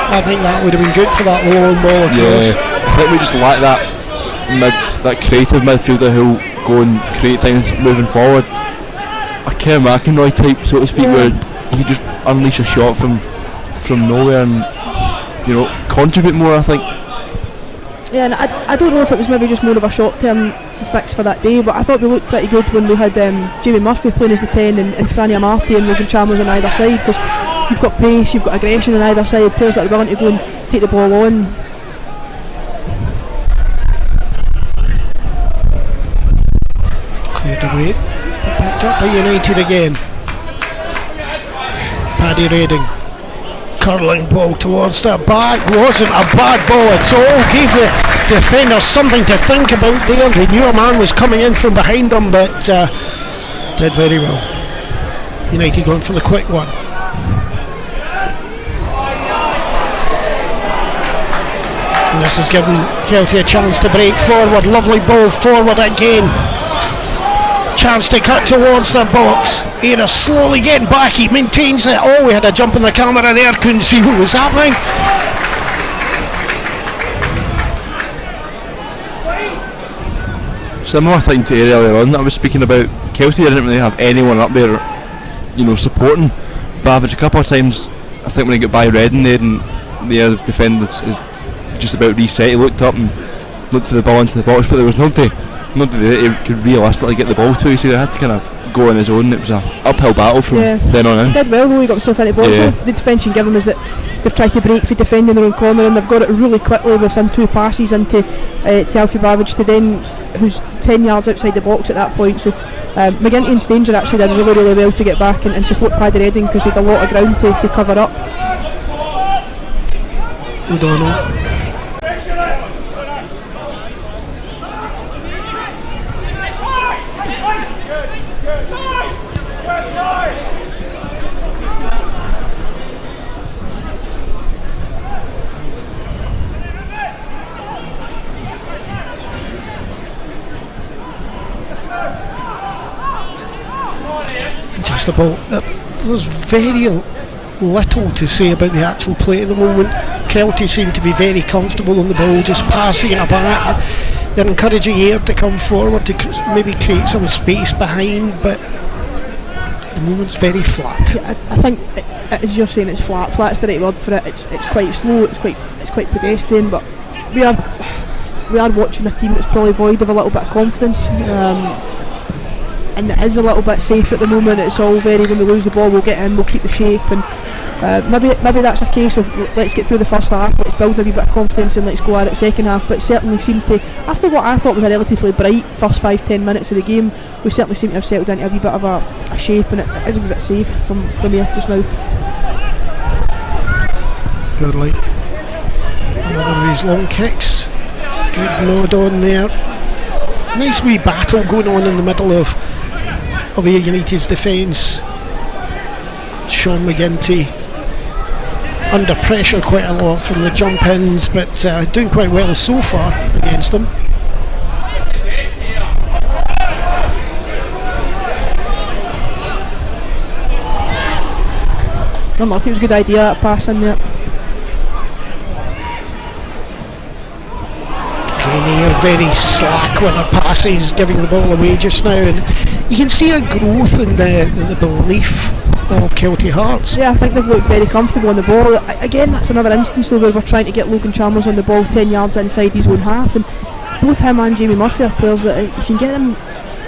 I think that would have been good for that long ball across. Yeah, I think we just lack that creative midfielder who'll go and create things moving forward. A Kerr McInroy type, so to speak, where he just unleash a shot from nowhere and contribute more, I think. Yeah, and I don't know if it was maybe just more of a short-term fix for that day, but I thought we looked pretty good when we had Jamie Murphy playing as the 10 and Franny Amarty and Logan Chalmers on either side, because you've got pace, you've got aggression on either side, players that are willing to go and take the ball on. Cleared away, picked up by United again. Paddy Redding, curling ball towards the back, wasn't a bad ball at all, gave the defender something to think about there. They knew a man was coming in from behind them, but did very well. United going for the quick one. And this has given Kelty a chance to break forward. Lovely ball forward again. Chance to cut towards the box. Era slowly getting back. He maintains it. Oh, we had a jump in the camera there. Couldn't see what was happening. Similar thing to earlier on that I was speaking about. Kelty didn't really have anyone up there supporting Babbage a couple of times. I think when he got by Reading there and the defenders just about reset, he looked up and looked for the ball into the box, but there was nobody that he could realistically get the ball to, so he had to kind of go on his own. It was an uphill battle from then on in. He did well though, he got himself into the box. So the defence you can give him is that they've tried to break for defending their own corner, and they've got it really quickly within 2 passes into Alfie Babbage to then, who's 10 yards outside the box at that point. So McGinty and Stanger actually did really, really well to get back and support Paddy Redding, because he had a lot of ground to cover up. O'Donnell. Just about there's very little to say about the actual play at the moment. Kelty seem to be very comfortable on the ball, just passing it about. They're encouraging Air to come forward to maybe create some space behind, but at the moment it's very flat. Yeah, I think, as you're saying, it's flat. Flat's the right word for it. It's quite slow. It's quite pedestrian. But we are watching a team that's probably void of a little bit of confidence. And it is a little bit safe at the moment. It's all very, when we lose the ball we'll get in, we'll keep the shape, and maybe that's a case of let's get through the first half, let's build a wee bit of confidence and let's go at it second half. But certainly seemed to, after what I thought was a relatively bright first 5-10 minutes of the game, we certainly seem to have settled into a wee bit of a shape, and it is a wee bit safe from here just now. Gurley, another of his long kicks, good nod on there. Nice wee battle going on in the middle of Ayr United's defence. Sean McGinty under pressure quite a lot from the jump-ins, but doing quite well so far against them. Unlucky, it was a good idea, that pass in there. Ayr very slack with their passes, giving the ball away just now, and you can see a growth in the belief of Kelty Hearts. Yeah, I think they've looked very comfortable on the ball. Again, that's another instance though where we're trying to get Logan Chalmers on the ball 10 yards inside his own half, and both him and Jamie Murphy are players that you can get them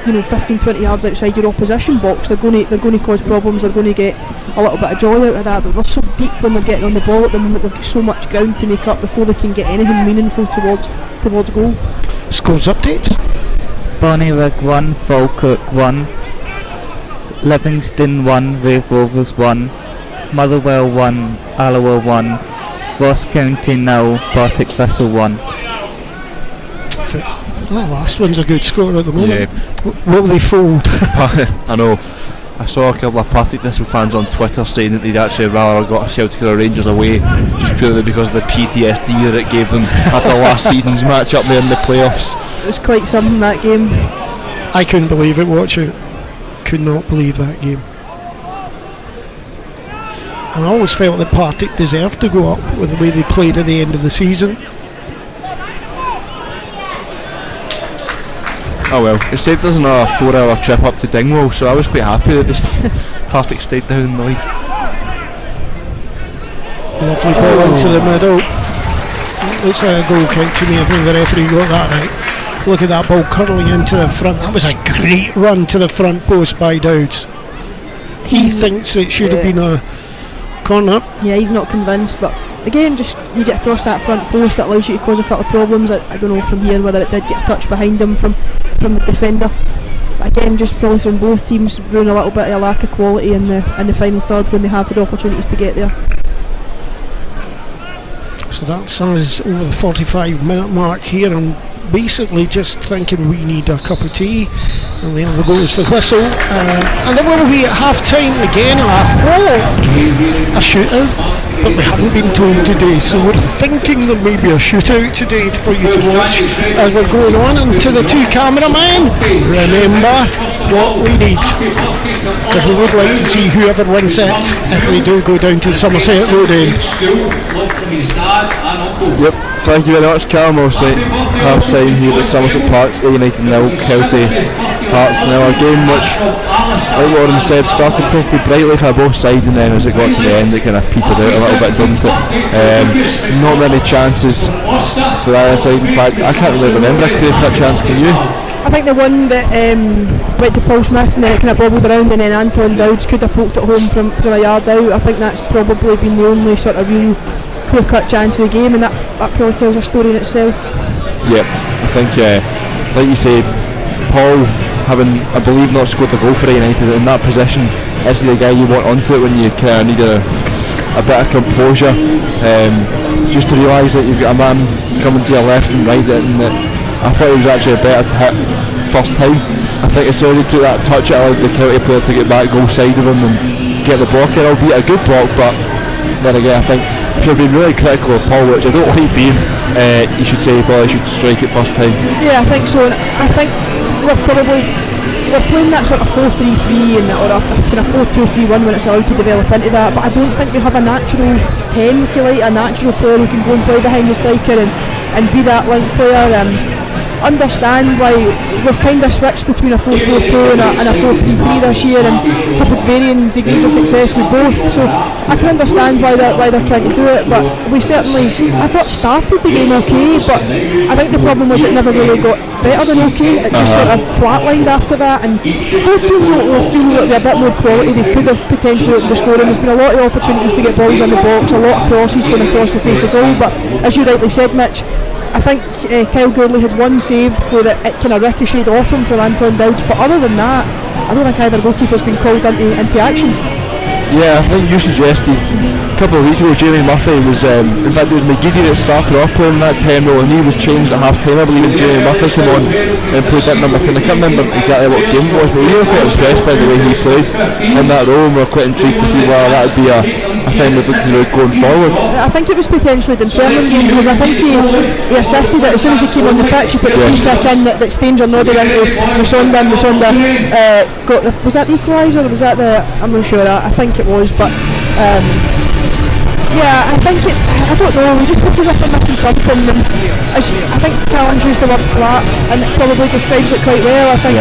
15-20 yards outside your opposition box, they're going to cause problems, they're going to get a little bit of joy out of that, but they're so deep when they're getting on the ball at the moment. They've got so much ground to make up before they can get anything meaningful towards goal. Scores updates: Bonnyrigg 1, Falkirk 1, Livingston 1, Raith Rovers 1, Motherwell 1, Alloa 1, Ross County 0, Partick Thistle 1. The last one's a good score at the moment. Yeah. Will they fold? I know. I saw a couple of Partick Thistle fans on Twitter saying that they'd actually rather got Celtic or Rangers away just purely because of the PTSD that it gave them after last season's match up there in the playoffs. It was quite something, that game. I couldn't believe it watching. Could not believe that game. And I always felt that Partick deserved to go up with the way they played at the end of the season. Oh well, it saved us another 4-hour trip up to Dingwall, so I was quite happy that this Partick stayed down in the league. Lovely ball into the middle. Looks like a goal kick to me. I think the referee got that right. Look at that ball curling into the front. That was a great run to the front post by Dowds. He thinks it should have been a corner. Yeah, he's not convinced, but again, just you get across that front post, that allows you to cause a couple of problems. I don't know from here whether it did get a touch behind him from the defender. But again, just probably from both teams brewing a little bit of a lack of quality in the final third when they have had opportunities to get there. So that's us over the 45-minute mark here, and basically just thinking we need a cup of tea, and there goes the whistle, and then we'll be at half time again. I hope a shootout, but we haven't been told today, so we're thinking there may be a shootout today for you to watch as we're going on. And to the two cameramen, remember what we need, because we would like to see whoever wins it if they do go down to Somerset Road End. Yep, thank you very much, Callum. Half time here at Somerset Park, United 0, Kelty Hearts. Now a game which, like Lauren said, started pretty brightly for both sides, and then as it got to the end it kind of petered out a little bit, didn't it? Not many chances for either side. In fact, I can't really remember a clear-cut chance, can you? I think the one that went to Paul Smith and then it kind of bobbled around, and then Anton Dowds could have poked it home from a yard out. I think that's probably been the only sort of real clear-cut chance of the game, and that probably tells a story in itself. Yep, I think, like you say, Paul, having, I believe, not scored a goal for United in that position, is the guy you want onto it when you kind of need a bit of composure. Just to realise that you've got a man coming to your left and right, and that I thought it was actually better to hit first time. I think as soon as he took that touch, it allowed the Kelty player to get back goal side of him and get the block in, albeit a good block, but then again I think if you're being really critical of Paul, which I don't like being, you should say he probably should strike it first time. Yeah, I think so, and I think we're playing that sort of 4-3-3 or a kind of 4-2-3-1 when it's allowed to develop into that, but I don't think we have a natural 10, if you like, a natural player who can go and play behind the striker and be that link player. Understand why we've kind of switched between a 4-4-2 and a 4-3-3 this year, and have had varying degrees of success with both, so I can understand why they're trying to do it. But we certainly, I thought, started the game okay, but I think the problem was it never really got better than okay. It just sort of flatlined after that, and both teams will feel that with a bit more quality they could have potentially opened the score, and there's been a lot of opportunities to get balls in the box, a lot of crosses going across the face of goal, but as you rightly said, Mitch, I think Kyle Gourley had one save where it kind of ricocheted off him from Anton Dowds, but other than that, I don't think either goalkeeper's been called into action. Yeah, I think you suggested a couple of weeks ago Jamie Murphy was, in fact it was McGeady that started off playing that 10 role, and he was changed at half time, I believe, and Jamie Murphy came on and played that number 10. I can't remember exactly what game it was, but we were quite impressed by the way he played in that role, and we were quite intrigued to see whether that would be a thing we'd look to do going forward. I think it was potentially the Dunfermline game, because I think he assisted it as soon as he came on the pitch. He put the free kick in that Stanger nodded into Musonda, and Musonda got the, was that the equaliser or was that the, I'm not sure, I think it was, but yeah, I think I don't know, we just look as if we're missing something, and I think Callum's used the word flat and it probably describes it quite well. I think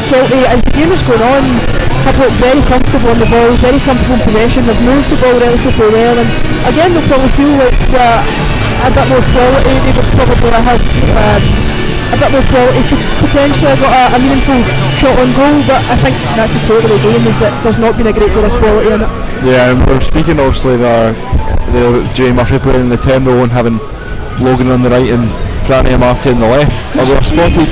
Kelty, as the game is going on, have looked very comfortable on the ball, very comfortable in possession, they've moved the ball relatively well, and again they'll probably feel like a bit more quality, they would probably have had a bit more quality, could potentially have got a meaningful shot on goal, but I think that's the tale of the game, is that there's not been a great deal of quality in it. Yeah, and we're speaking obviously the Jamie Murphy playing in the 10 role and having Logan on the right and Franny Amartey on the left, although I spotted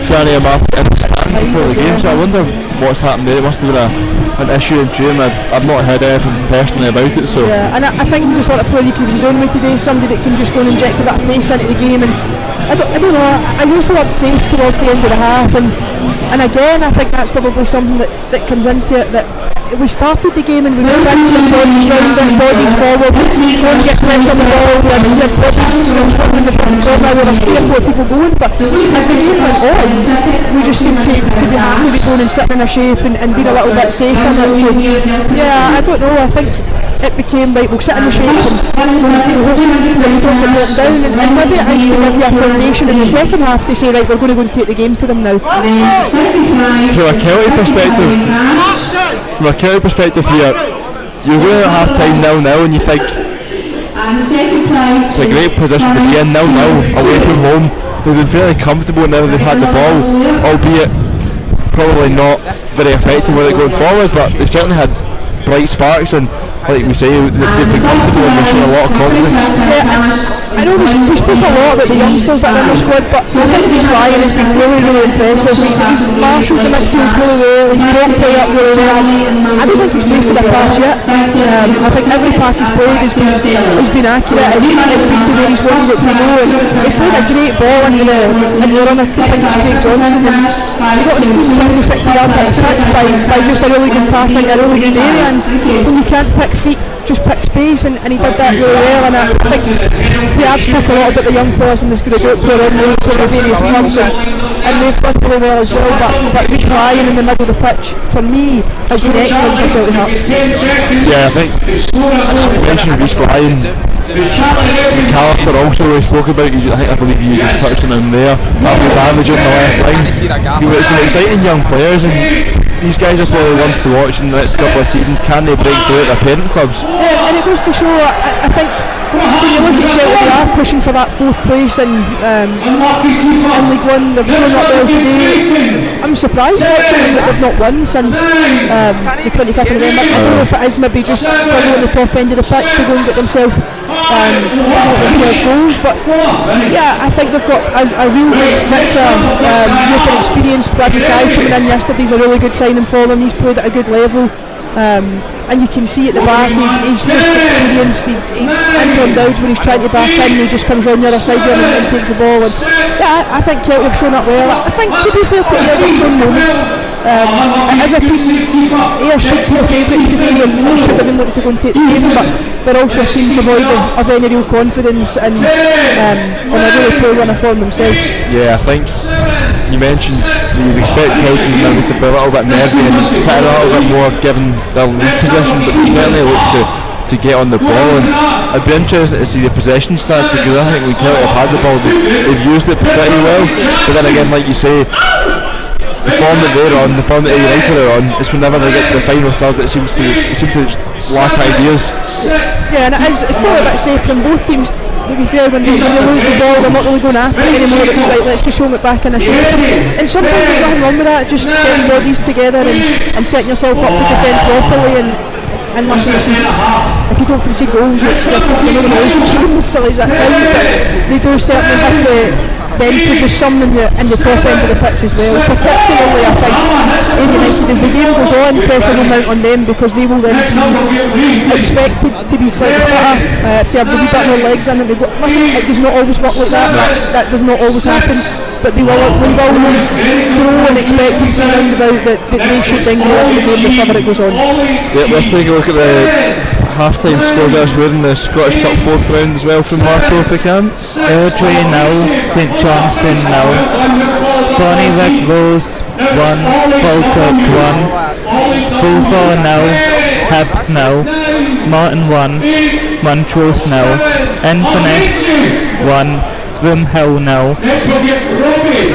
Franny Amartey in the stand before the game, so I wonder what's happened there. It must have been an issue in training. I've not heard anything personally about it, so yeah, and I think he's the sort of player you could be doing with today, somebody that can just go and inject a bit of pace into the game, and I don't know, I use the word safe towards the end of the half, and again I think that's probably something that comes into it, that we started the game and we were actually bodies round it, bodies forward, go and get pressure on the ball, we had bodies in the corner, there was 3 or 4 people going, but as the game went on, we just seemed to be happy with going and sitting in a shape and being a little bit safe in it, so yeah, I don't know, I think it became, right, we'll sit in the shape and we don't get knocked down, and maybe it is to give you a foundation in the second half to say, right, we're going to go and take the game to them now. From a Kelty perspective here, you're going at half time 0-0 and you think it's a great position to be in, 0-0 away from home. They've been fairly comfortable whenever they've had the ball, albeit probably not very effective with it going forward, but they certainly had bright sparks, and like we say, they've been comfortable and they've shown a lot of confidence. Yeah, I know we speak a lot about the youngsters that are in the squad, but I think Reece Lyon has been really, really impressive. He's marshalled the midfield really well, he's brought play up really well. I don't think he's wasted a pass yet. I think every pass he's played has been accurate, it's been to where he's wanted it to go, and he played a great ball into the runner, I think it's Craig Johnston, and he got his team 50-60 yards out of the pitch by just a really good pass into a really good area, and when you can't pick feet, just pick space, and he did that really well, and I think we have spoke a lot about the young players in this group player in the various clubs, and they've done really well as well, but Reece Lyon in the middle of the pitch for me has been excellent for Kelty Hearts. Yeah, I think you mentioned Reece Lyon, McAllister also we spoke about. I believe you just touched on him there. Matthew Damage on the left line. He was some exciting young players, and these guys are probably ones to watch in the next couple of seasons. Can they break through at their parent clubs? And it goes to show, I think, when you look at Kelty, they are pushing for that 4th place in League One. They've shown up well today. I'm surprised watching that they've not won since the 25th of November. I don't know if it is maybe just struggling at the top end of the pitch to go and get themselves goals, but yeah, I think they've got a real good mix of youth and experience. Brad Mackay coming in yesterday's a really good signing for them. He's played at a good level. And you can see at the back he's just experienced. Anton Dowds, when he's trying to back in, he just comes round the other side and takes the ball. And yeah, I think Kelty have shown up well. I think, to be fair to Ayr, they've shown moments. As a team, Ayr should be the favourites today and should have been looking to go and take the game, but they're also a team devoid of any real confidence and a really poor run of form themselves. Yeah, I think you mentioned you'd expect Kelty maybe to be a little bit nervy and sit a little bit more given their lead position, but they certainly look to get on the ball, and I'd be interested to see the possession stats, because I think when Kelty have had the ball they've used it pretty well, but then again, like you say, the form that they're on, the form that United are on, is whenever they get to the final third it seems to lack ideas. Yeah, and it's probably a bit safe from both teams, to be fair. When they lose the ball, they're not really going after it anymore. It's like, let's just home it back in a shape, and sometimes there's nothing wrong with that, just getting bodies together and setting yourself up to defend properly. And listen, if you don't concede goals, you're not going to lose the game, as silly as that sounds, but they do certainly have to then produce some in the top end of the pitch as well. Particularly, I think, in United, as the game goes on, pressure will mount on them, because they will then be expected to be slightly fitter, to have a wee bit more legs in them. Listen, it does not always work like that. That does not always happen. But they will grow an expectancy round about that they should then grow into the game the further it goes on. Yeah, let's take a look at the half-time scores elsewhere in the Scottish Cup 4th round as well from Marco, if we can. Airdrie 0, St Johnstone 0, Bonnyrigg Rose 1, Falkirk 1, Fulford 0, Hibs 0, Martin 1, Montrose 0, Inverness 1, Broomhill 0,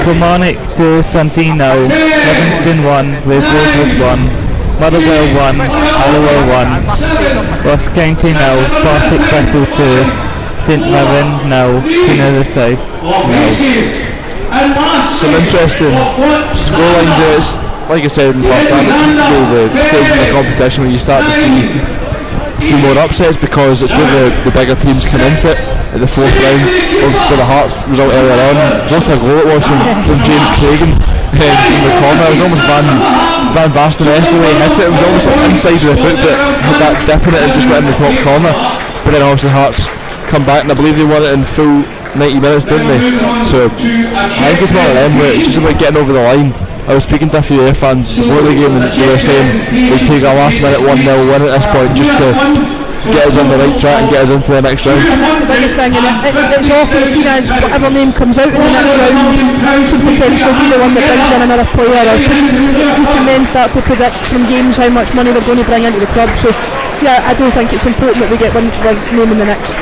Kilmarnock 2, Dundee 0, Livingston 1, Wave Rovers 1, Motherwell 1, Alloa 1, Ross County 0, Partick Thistle 2, St Mirren 0, Queen of the South 0. Some interesting scorelines there. It's, like I said in the first half, it seems to be the stage in the competition where you start to see a few more upsets, because it's where the bigger teams come into it at the 4th round. Obviously the Hearts result earlier on, what a goal it was from James Cragen from the corner. It was almost Van Basten yesterday hit it. It was almost like inside of the foot, but had that dip in it and just went in the top corner. But then obviously Hearts come back, and I believe they won it in full 90 minutes, didn't they? So I think it's one of them where it's just about getting over the line. I was speaking to a few Ayr fans before the game, and they were saying they'd take a last minute 1-0 win at this point just to get us on the right track and get us into the next round. And that's the biggest thing, and it's often seen as whatever name comes out in the next round could potentially be the one that brings in another player, or you can then start to predict from games how much money they're going to bring into the club. So yeah, I do think it's important that we get one name in the next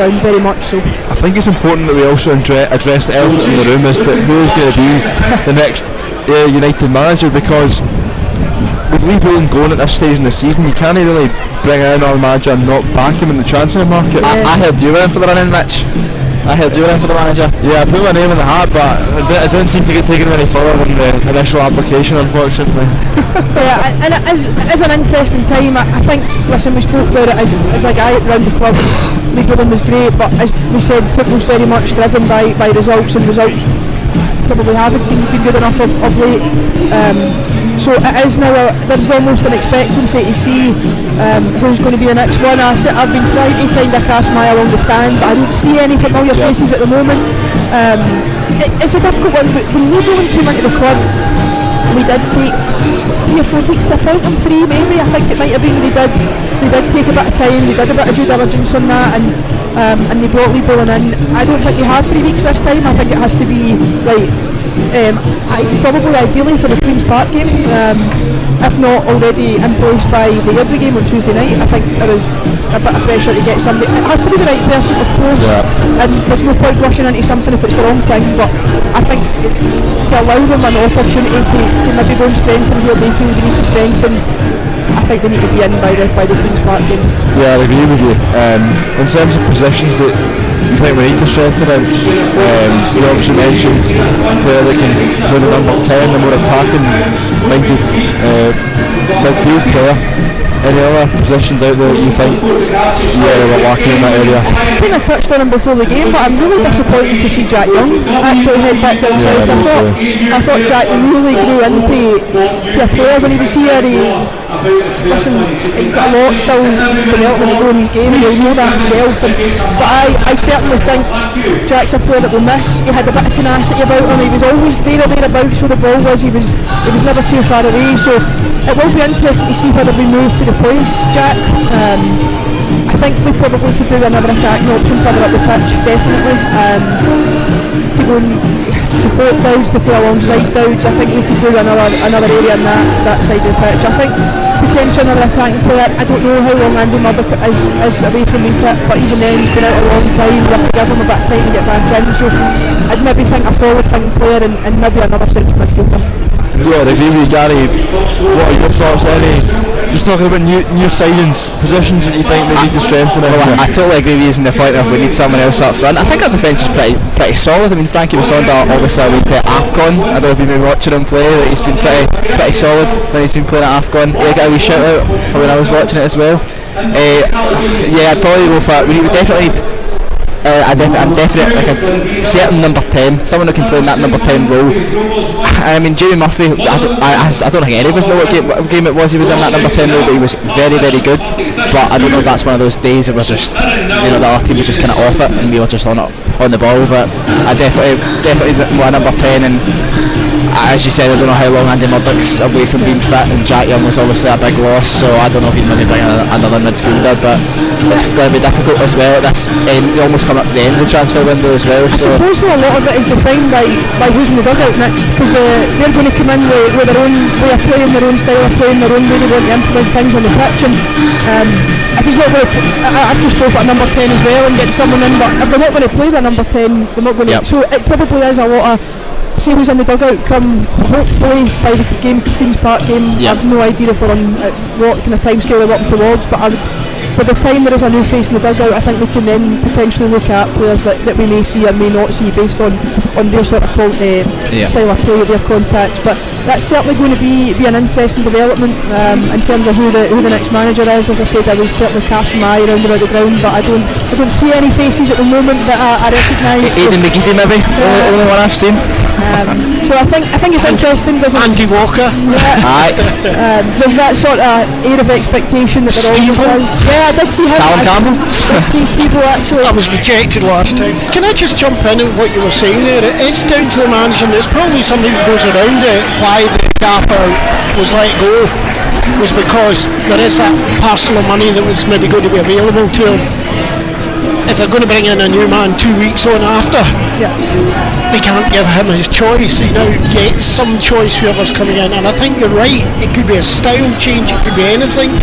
round, very much so. I think it's important that we also address the elephant in the room as to who is going to be the next United manager, because with Lee Bullen going at this stage in the season, you can't really bring in our manager and not back him in the transfer market. I heard you were in for the running, Mitch. I heard you were in for the manager. Yeah, I put my name in the hat, but it didn't seem to get taken any further than the initial application, unfortunately. Yeah, and it is an interesting time. I think, listen, we spoke about it as a guy around the club. Lee Bullen was great, but as we said, football's very much driven by results, and results probably haven't been good enough of late. So it is now, there's almost an expectancy to see who's going to be the next one. I've been trying to kind of cast my eye along the stand, but I don't see any familiar faces at the moment. It's a difficult one. When Lee Bullen came into the club, we did take 3 or 4 weeks to appoint him, 3 maybe, I think it might have been. They did take a bit of time, they did a bit of due diligence on that, and they brought Lee Bullen in. I don't think they have 3 weeks this time. I think it has to be like probably ideally for the Queen's Park game. if not already in place by the Airdrie game on Tuesday night. I think there is a bit of pressure to get somebody. It has to be the right person, of course, and there's no point rushing into something if it's the wrong thing, but I think to allow them an opportunity to maybe go and strengthen where they feel they need to strengthen, I think they need to be in by the Queen's Park game. Yeah, I agree with you. In terms of positions that you think we need to strengthen in, you obviously mentioned a player that can play the number 10, the more attacking minded midfield player. Any other positions out there that you think we're lacking in that area? I think I touched on him before the game, but I'm really disappointed to see Jack Young actually head back down south. I thought Jack really grew into a player when he was here. He's got a lot still development to go in his game, and he'll know that himself. But I certainly think Jack's a player that we'll miss. He had a bit of tenacity about him. He was always there or thereabouts where the ball was. He was never too far away. So it will be interesting to see whether we move to replace Jack. I think we probably could do another attacking option further up the pitch, definitely. To go and support Dowds, to play alongside Dowds. I think we could do another area in that side of the pitch. I think potentially another attacking player. I don't know how long Andy Murdoch is away from being fit, but even then he's been out a long time. We have to give him a bit of time to get back in. So I'd maybe think a forward-thinking player and maybe another central midfielder. Yeah, I agree with you, Gary. What are your thoughts? Just talking about new signings, positions that you think we need to strengthen? I totally agree with you in the point of we need someone else up front. I think our defence is pretty solid. I mean, Frankie Masonda obviously went to AFCON. I don't know if you've been watching him play, but he's been pretty solid when he's been playing at AFCON. He got a wee shout out when I was watching it as well. I'd probably go for it. We definitely need I'm definitely like a certain number 10, someone who can play in that number 10 role. I mean, Jamie Murphy, I don't think any of us know what game it was he was in that number 10 role, but he was very, very good. But I don't know if that's one of those days that we're just, the other team was just kind of off it and we were just on the ball. But I definitely want a number 10, and as you said, I don't know how long Andy Murdoch's away from being fit, and Jack Young was obviously a big loss, so I don't know if he'd maybe bring another midfielder, but it's going to be difficult as well. That's almost coming up to the end of the transfer window as well. I suppose though a lot of it is defined by who's in the dugout next, because they're going to come in with their own way of playing, their own style of playing, their own way they want to implement things on the pitch, and if he's not going to, I've just spoke about number 10 as well and getting someone in, but if they're not going to play with number 10, they're not going to. So it probably is a lot of see who's in the dugout come hopefully by the game, Queen's Park game. I have no idea if we're on what kind of timescale they're working towards, but I would, by the time there is a new face in the dugout, I think we can then potentially look at players that we may see or may not see based on their sort of style of play, their contacts. But that's certainly going to be an interesting development in terms of who the next manager is. As I said, I was certainly casting my eye around about the ground, but I don't see any faces at the moment that I recognise. Aidan McGeady maybe, only one I've seen. So I think it's interesting. Andy Walker. There's that sort of air of expectation that there always is. Yeah, I did see him. Callum Campbell. I did see Steve-O actually. I was rejected last time. Can I just jump in at what you were saying there? It's down to the manager, and it's probably something that goes around it. Why the gaffer was let go was because there is that parcel of money that was maybe going to be available to him. If they're going to bring in a new man 2 weeks on after, they can't give him his choice. He now gets some choice whoever's coming in, and I think you're right, it could be a style change, it could be anything.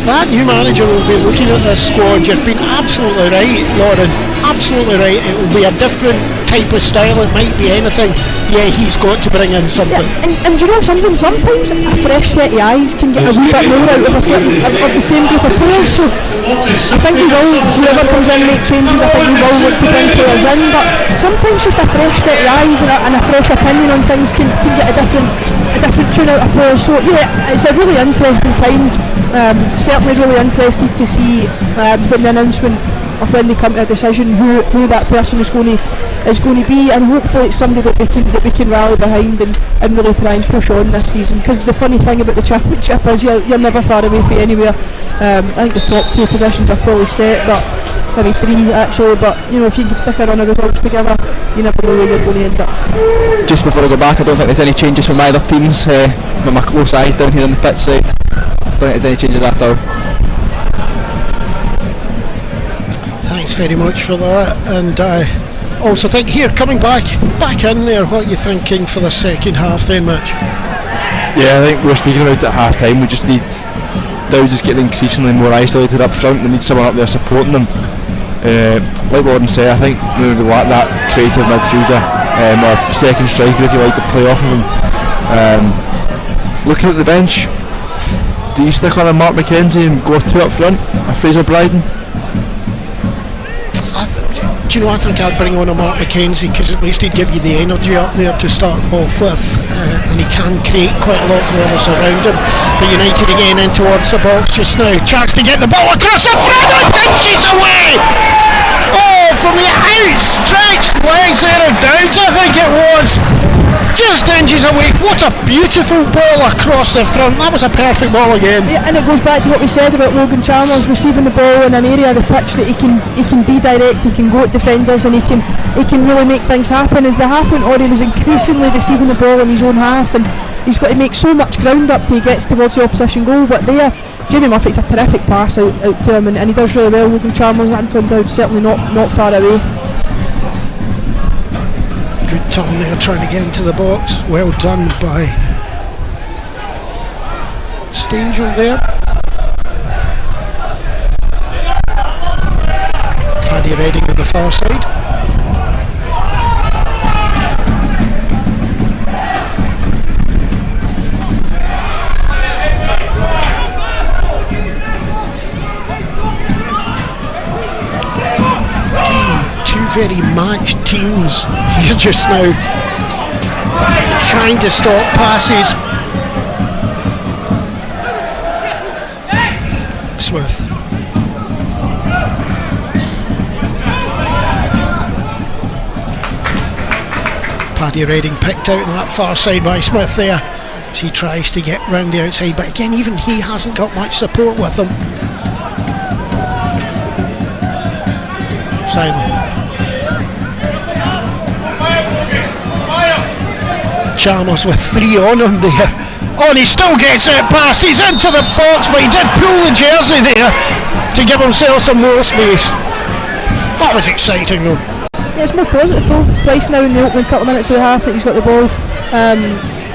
That new manager will be looking at this squad. You've been absolutely right, Lauren, absolutely right. It will be a different type of style, it might be anything. Yeah, he's got to bring in something. And do you know something, sometimes a fresh set of eyes can get a wee bit more out of the same group of players. So I think whoever comes in make changes, I think he will look to bring players in, but sometimes just a fresh set of eyes and a fresh opinion on things can get a different tune out of players. So yeah, it's a really interesting time. Certainly really interested to see when the announcement or when they come to a decision who that person is going to be, and hopefully it's somebody that we can rally behind and really try and push on this season, because the funny thing about the championship is you're never far away from anywhere. I think the top 2 positions are probably set, but maybe 3 actually, but if you can stick a run of results together, you never know where you're going to end up. Just before I go back, I don't think there's any changes from either teams, with my close eyes down here on the pitch side. I don't think there's any changes at all. Thanks very much for that, and I also think coming back in there, what are you thinking for the second half then, Mitch? Yeah, I think we were speaking about it at half time. We just need Dow just getting increasingly more isolated up front. We need someone up there supporting them. Like Warren said, I think we lack that creative midfielder or second striker, if you like, to play off of him. Looking at the bench, do you stick on a Mark McKenzie and go 2 up front, or Fraser Bryden? Do you know, I think I'd bring on a Mark McKenzie, because at least he'd give you the energy up there to start off with, and he can create quite a lot for others around him. But United again in towards the box just now. Chance to get the ball across the front, and inches away! Oh, from the outstretched legs there of Downs, I think it was. Just inches away. What a beautiful ball across the front. That was a perfect ball again. Yeah, and it goes back to what we said about Logan Chalmers receiving the ball in an area of the pitch that he can be direct, he can go at defenders, and he can really make things happen. As the half went on, he was increasingly receiving the ball in his own half, and he's got to make so much ground up till he gets towards the opposition goal. But there, Jamie Murphy's a terrific pass out to him, and he does really well. Logan Chalmers, Anton Dowd certainly not far away. Good turn there, trying to get into the box. Well done by Stangel there. Paddy Redding on the far side. Very matched teams here just now, trying to stop passes. Smith. Paddy Redding picked out on that far side by Smith there as he tries to get round the outside, but again, even he hasn't got much support with him. Simon. Chalmers with 3 on him there. Oh, and he still gets it past. He's into the box, but he did pull the jersey there to give himself some more space. That was exciting though. Yeah, it's more positive though. Twice now in the opening couple of minutes of the half that he's got the ball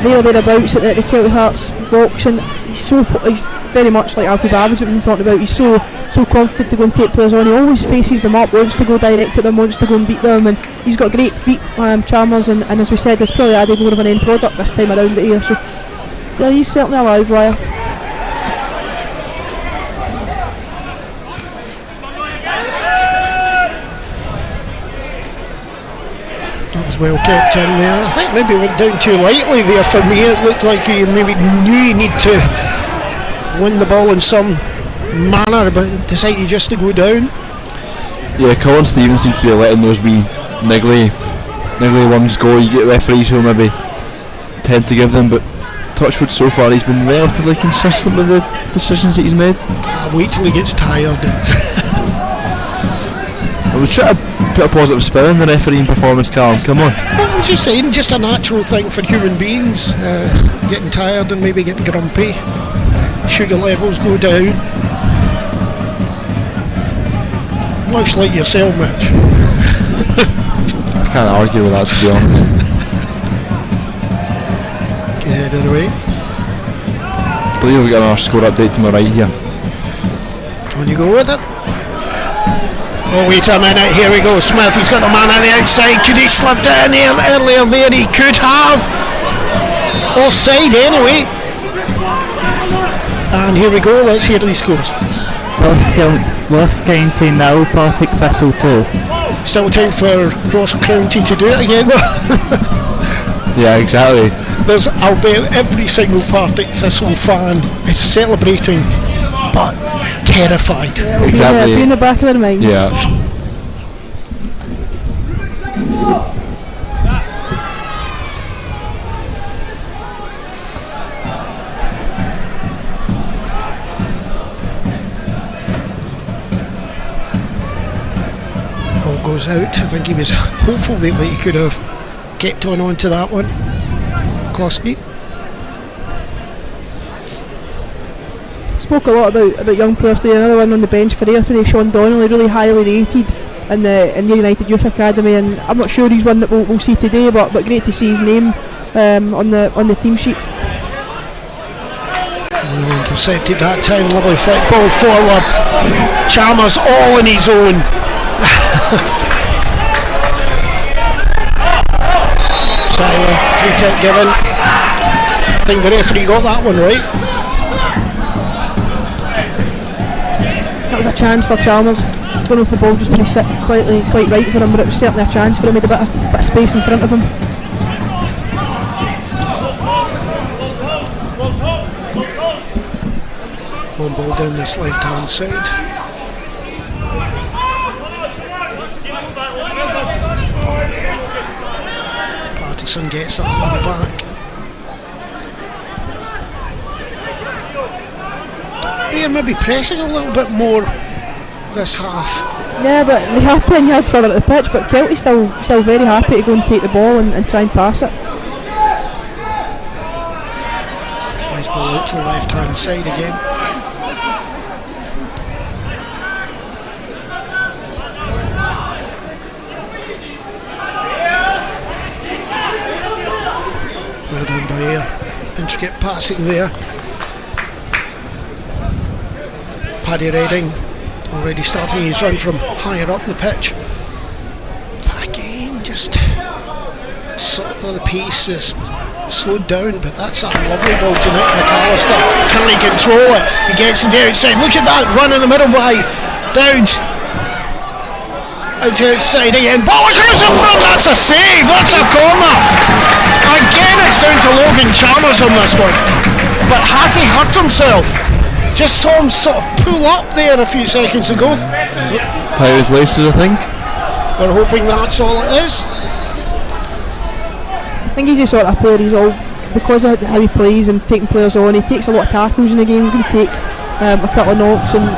there or thereabouts at the Kelty Hearts box, and he's very much like Alfie Babbage that we've been talking about. He's so confident to go and take players on. He always faces them up, wants to go direct at them, wants to go and beat them, and he's got great feet, Chalmers, and as we said, there's probably added more of an end product this time around here, so yeah, he's certainly a live wire. That was well kept in there. I think maybe went down too lightly there for me. It looked like he maybe knew he needed to win the ball in some manner, but decided just to go down. Yeah, Colin Stevens seems to be letting those wee niggly ones go. You get referees who maybe tend to give them, but Touchwood so far he's been relatively consistent with the decisions that he's made. Wait till he gets tired. I was trying to put a positive spin on the refereeing performance, Callum, come on. I was just saying, just a natural thing for human beings, getting tired and maybe getting grumpy. Sugar levels go down. Much like yourself, Mitch. I can't argue with that, to be honest. Get it away. I believe we've got our score update to my right here. On you go with it. Oh, wait a minute, here we go. Smith, he's got the man on the outside. Could he slipped it in there earlier there? He could have. Offside anyway. And here we go, let's hear these scores. Ross County 0, Partick Thistle 2. Still time for Ross County to do it again. Yeah, exactly. I'll bet every single Partick Thistle fan is celebrating but terrified. Yeah, exactly. Be in the back of their minds. Yeah. Ball goes out. I think he was hopeful that he could have kept on to that one. Klosky. Spoke a lot about young players today. Another one on the bench for Ayr today, Sean Donnelly, really highly rated in the United Youth Academy, and I'm not sure he's one that we'll see today, but great to see his name on the team sheet. Well intercepted that time, lovely flick ball forward. Chalmers all on his own. Seiler, free kick given. I think the referee got that one right. That was a chance for Chalmers. I don't know if the ball just didn't sit quite right for him, but it was certainly a chance for him. He had a bit of space in front of him. One ball down this left hand side. Patterson gets that one back. Here maybe pressing a little bit more this half. Yeah, but they have 10 yards further at the pitch, but Kelty's still very happy to go and take the ball and try and pass it. Nice ball out to the left hand side again. Well done by Ayr. Intricate passing there. Paddy Redding already starting his run from higher up the pitch. But again, just sort of the pace is slowed down, but that's a lovely ball to Nick McAllister. Can he control it? He gets to the outside. Look at that run in the middle by Dowds. Out to outside again. Ball across the front. That's a save. That's a corner. Again, it's down to Logan Chalmers on this one. But has he hurt himself? Just saw him sort of pull up there a few seconds ago. Tie his laces, I think. We're hoping that's all it is. I think he's the sort of player, he's all, because of how he plays and taking players on, he takes a lot of tackles in the game. He's going to take a couple of knocks and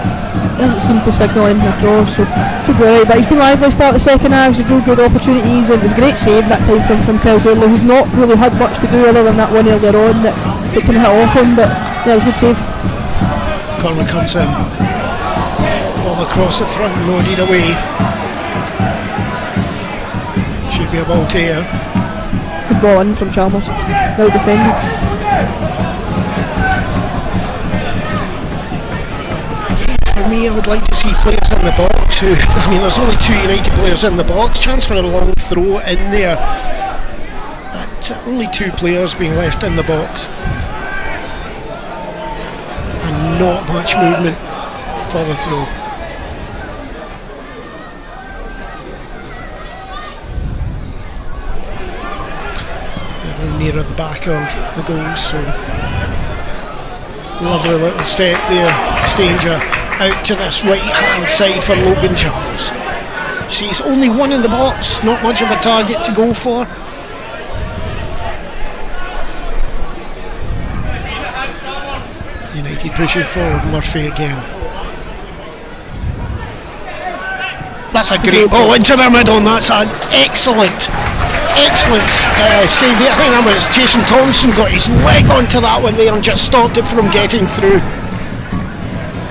doesn't seem to signal anything across, so should be alright. But he's been lively start the second half, he's had good opportunities, and it's a great save that time from Kyle Goodley, who's not really had much to do other than that one earlier on that can hit off him, but yeah, it was a good save. Corner comes in. Ball across the front, nodded away. Should be a ball to Ayr. Good ball in from Chalmers. Well defended. For me, I would like to see players in the box who, I mean, there's only two United players in the box. Chance for a long throw in there. But only two players being left in the box. And not much movement for the throw. Never near at the back of the goal, so lovely little step there. Stanger out to this right hand side for Logan Chalmers. She's only one in the box, not much of a target to go for. United pushing forward, Murphy again. That's a great ball into the middle, and that's an excellent save. I think that was Jason Thompson got his leg onto that one there and just stopped it from getting through.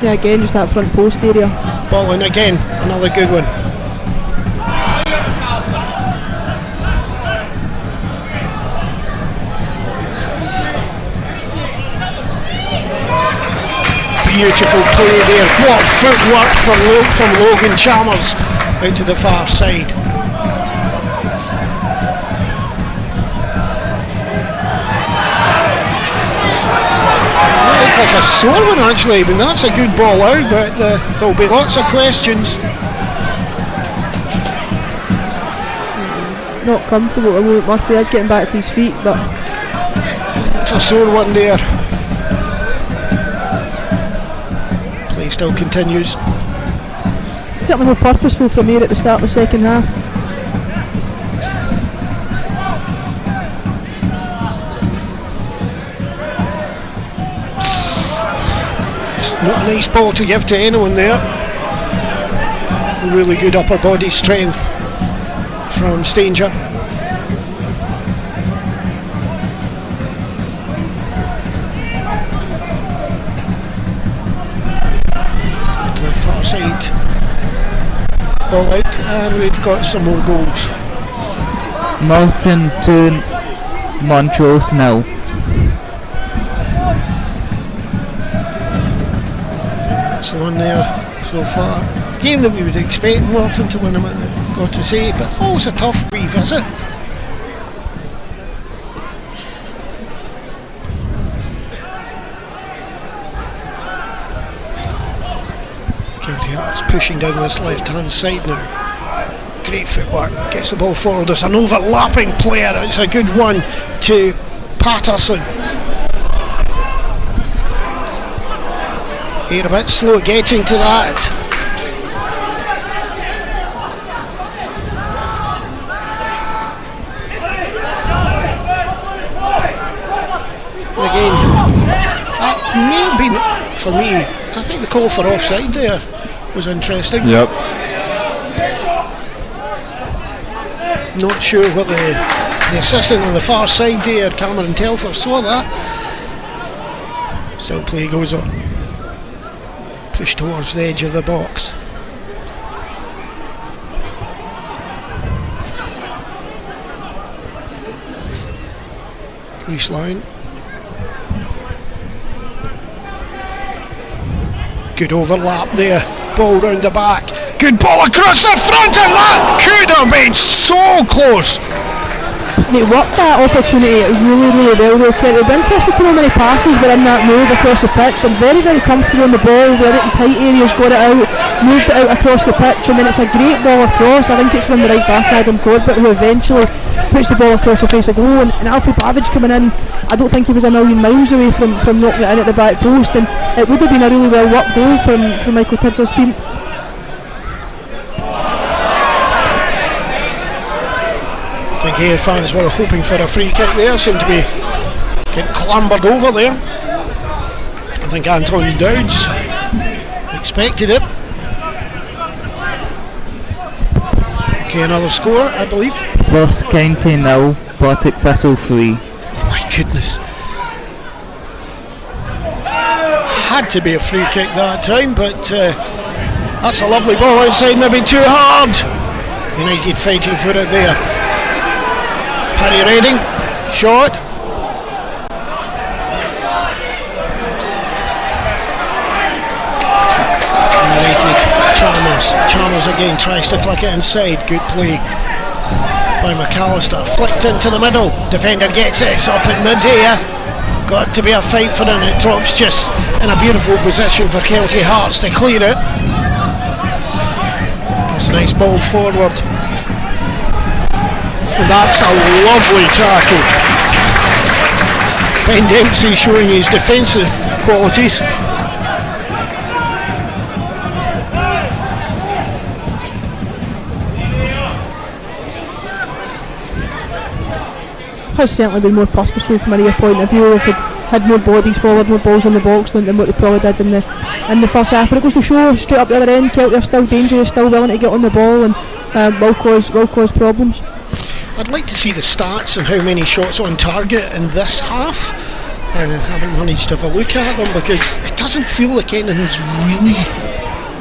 Yeah, again, just that front post area. Ball in again, another good one. Beautiful play there. What footwork from Logan Chalmers out to the far side. Like a sore one actually. I mean, that's a good ball out, but there'll be lots of questions. It's not comfortable at the moment. Murphy is getting back to his feet, but it's a sore one there. Play still continues. Certainly more purposeful from here at the start of the second half. Not a nice ball to give to anyone there. Really good upper body strength from Stanger. To the far side. Ball out, and we've got some more goals. Malton 2, Montrose 0. there so far. A game that we would expect Morton to win, I've got to say, but always a tough revisit. Kelty Hearts pushing down this left hand side now. Great footwork, gets the ball forward. There's an overlapping player. It's a good one to Patterson. Here a bit slow getting to that. And again, that may have been, for me, I think the call for offside there was interesting. Yep. Not sure what the assistant on the far side there, Cameron Telfer, saw that. Still play goes on. Push towards the edge of the box. East line. Good overlap there. Ball round the back. Good ball across the front, and that could have been so close. They worked that opportunity really, really well though. It would be interesting to know how many passes were in that move across the pitch. They're very, very comfortable on the ball. They're in tight areas, got it out, moved it out across the pitch, and then it's a great ball across. I think it's from the right back, Adam Corbett, who eventually puts the ball across the face of goal. And Alfie Babbage coming in, I don't think he was a million miles away from knocking it in at the back post, and it would have been a really well worked goal from Michael Tidsell's team. I think Ayr fans were hoping for a free kick there, seemed to be getting clambered over there. I think Anton Dowds expected it. Okay, another score, I believe. Ross County 0, Partick Thistle 3. Oh my goodness. Had to be a free kick that time, but that's a lovely ball outside, maybe too hard. United fighting for it there. Paddy Redding, shot. United, Chalmers again tries to flick it inside. Good play by McAllister. Flicked into the middle. Defender gets it. It's up in mid-air. Got to be a fight for it. It drops just in a beautiful position for Kelty Hearts to clear it. That's a nice ball forward. And that's a lovely tackle. Ben Dempsey showing his defensive qualities. Has certainly been more purposeful from a real point of view. If it had more bodies forward, more balls in the box than what they probably did in the first half. But it goes to show, straight up the other end, Kelty are still dangerous, still willing to get on the ball, and will cause problems. I'd like to see the stats and how many shots on target in this half. I haven't managed to have a look at them because it doesn't feel like anything's really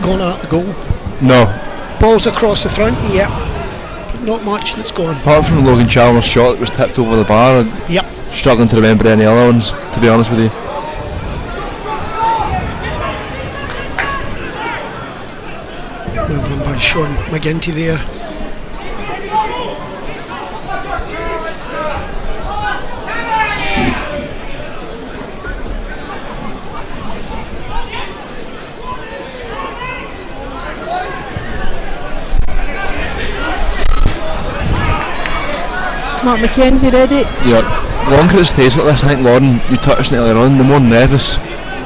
gone at the goal. No. Balls across the front, yep. But not much that's gone. Apart from Logan Chalmers' shot that was tipped over the bar, I'm Yep. struggling to remember any other ones, to be honest with you. Well done by Sean McGinty there. Mark McKenzie ready. Yeah, the longer it stays like this, I think, Lauren, you touched on it earlier on, the more nervous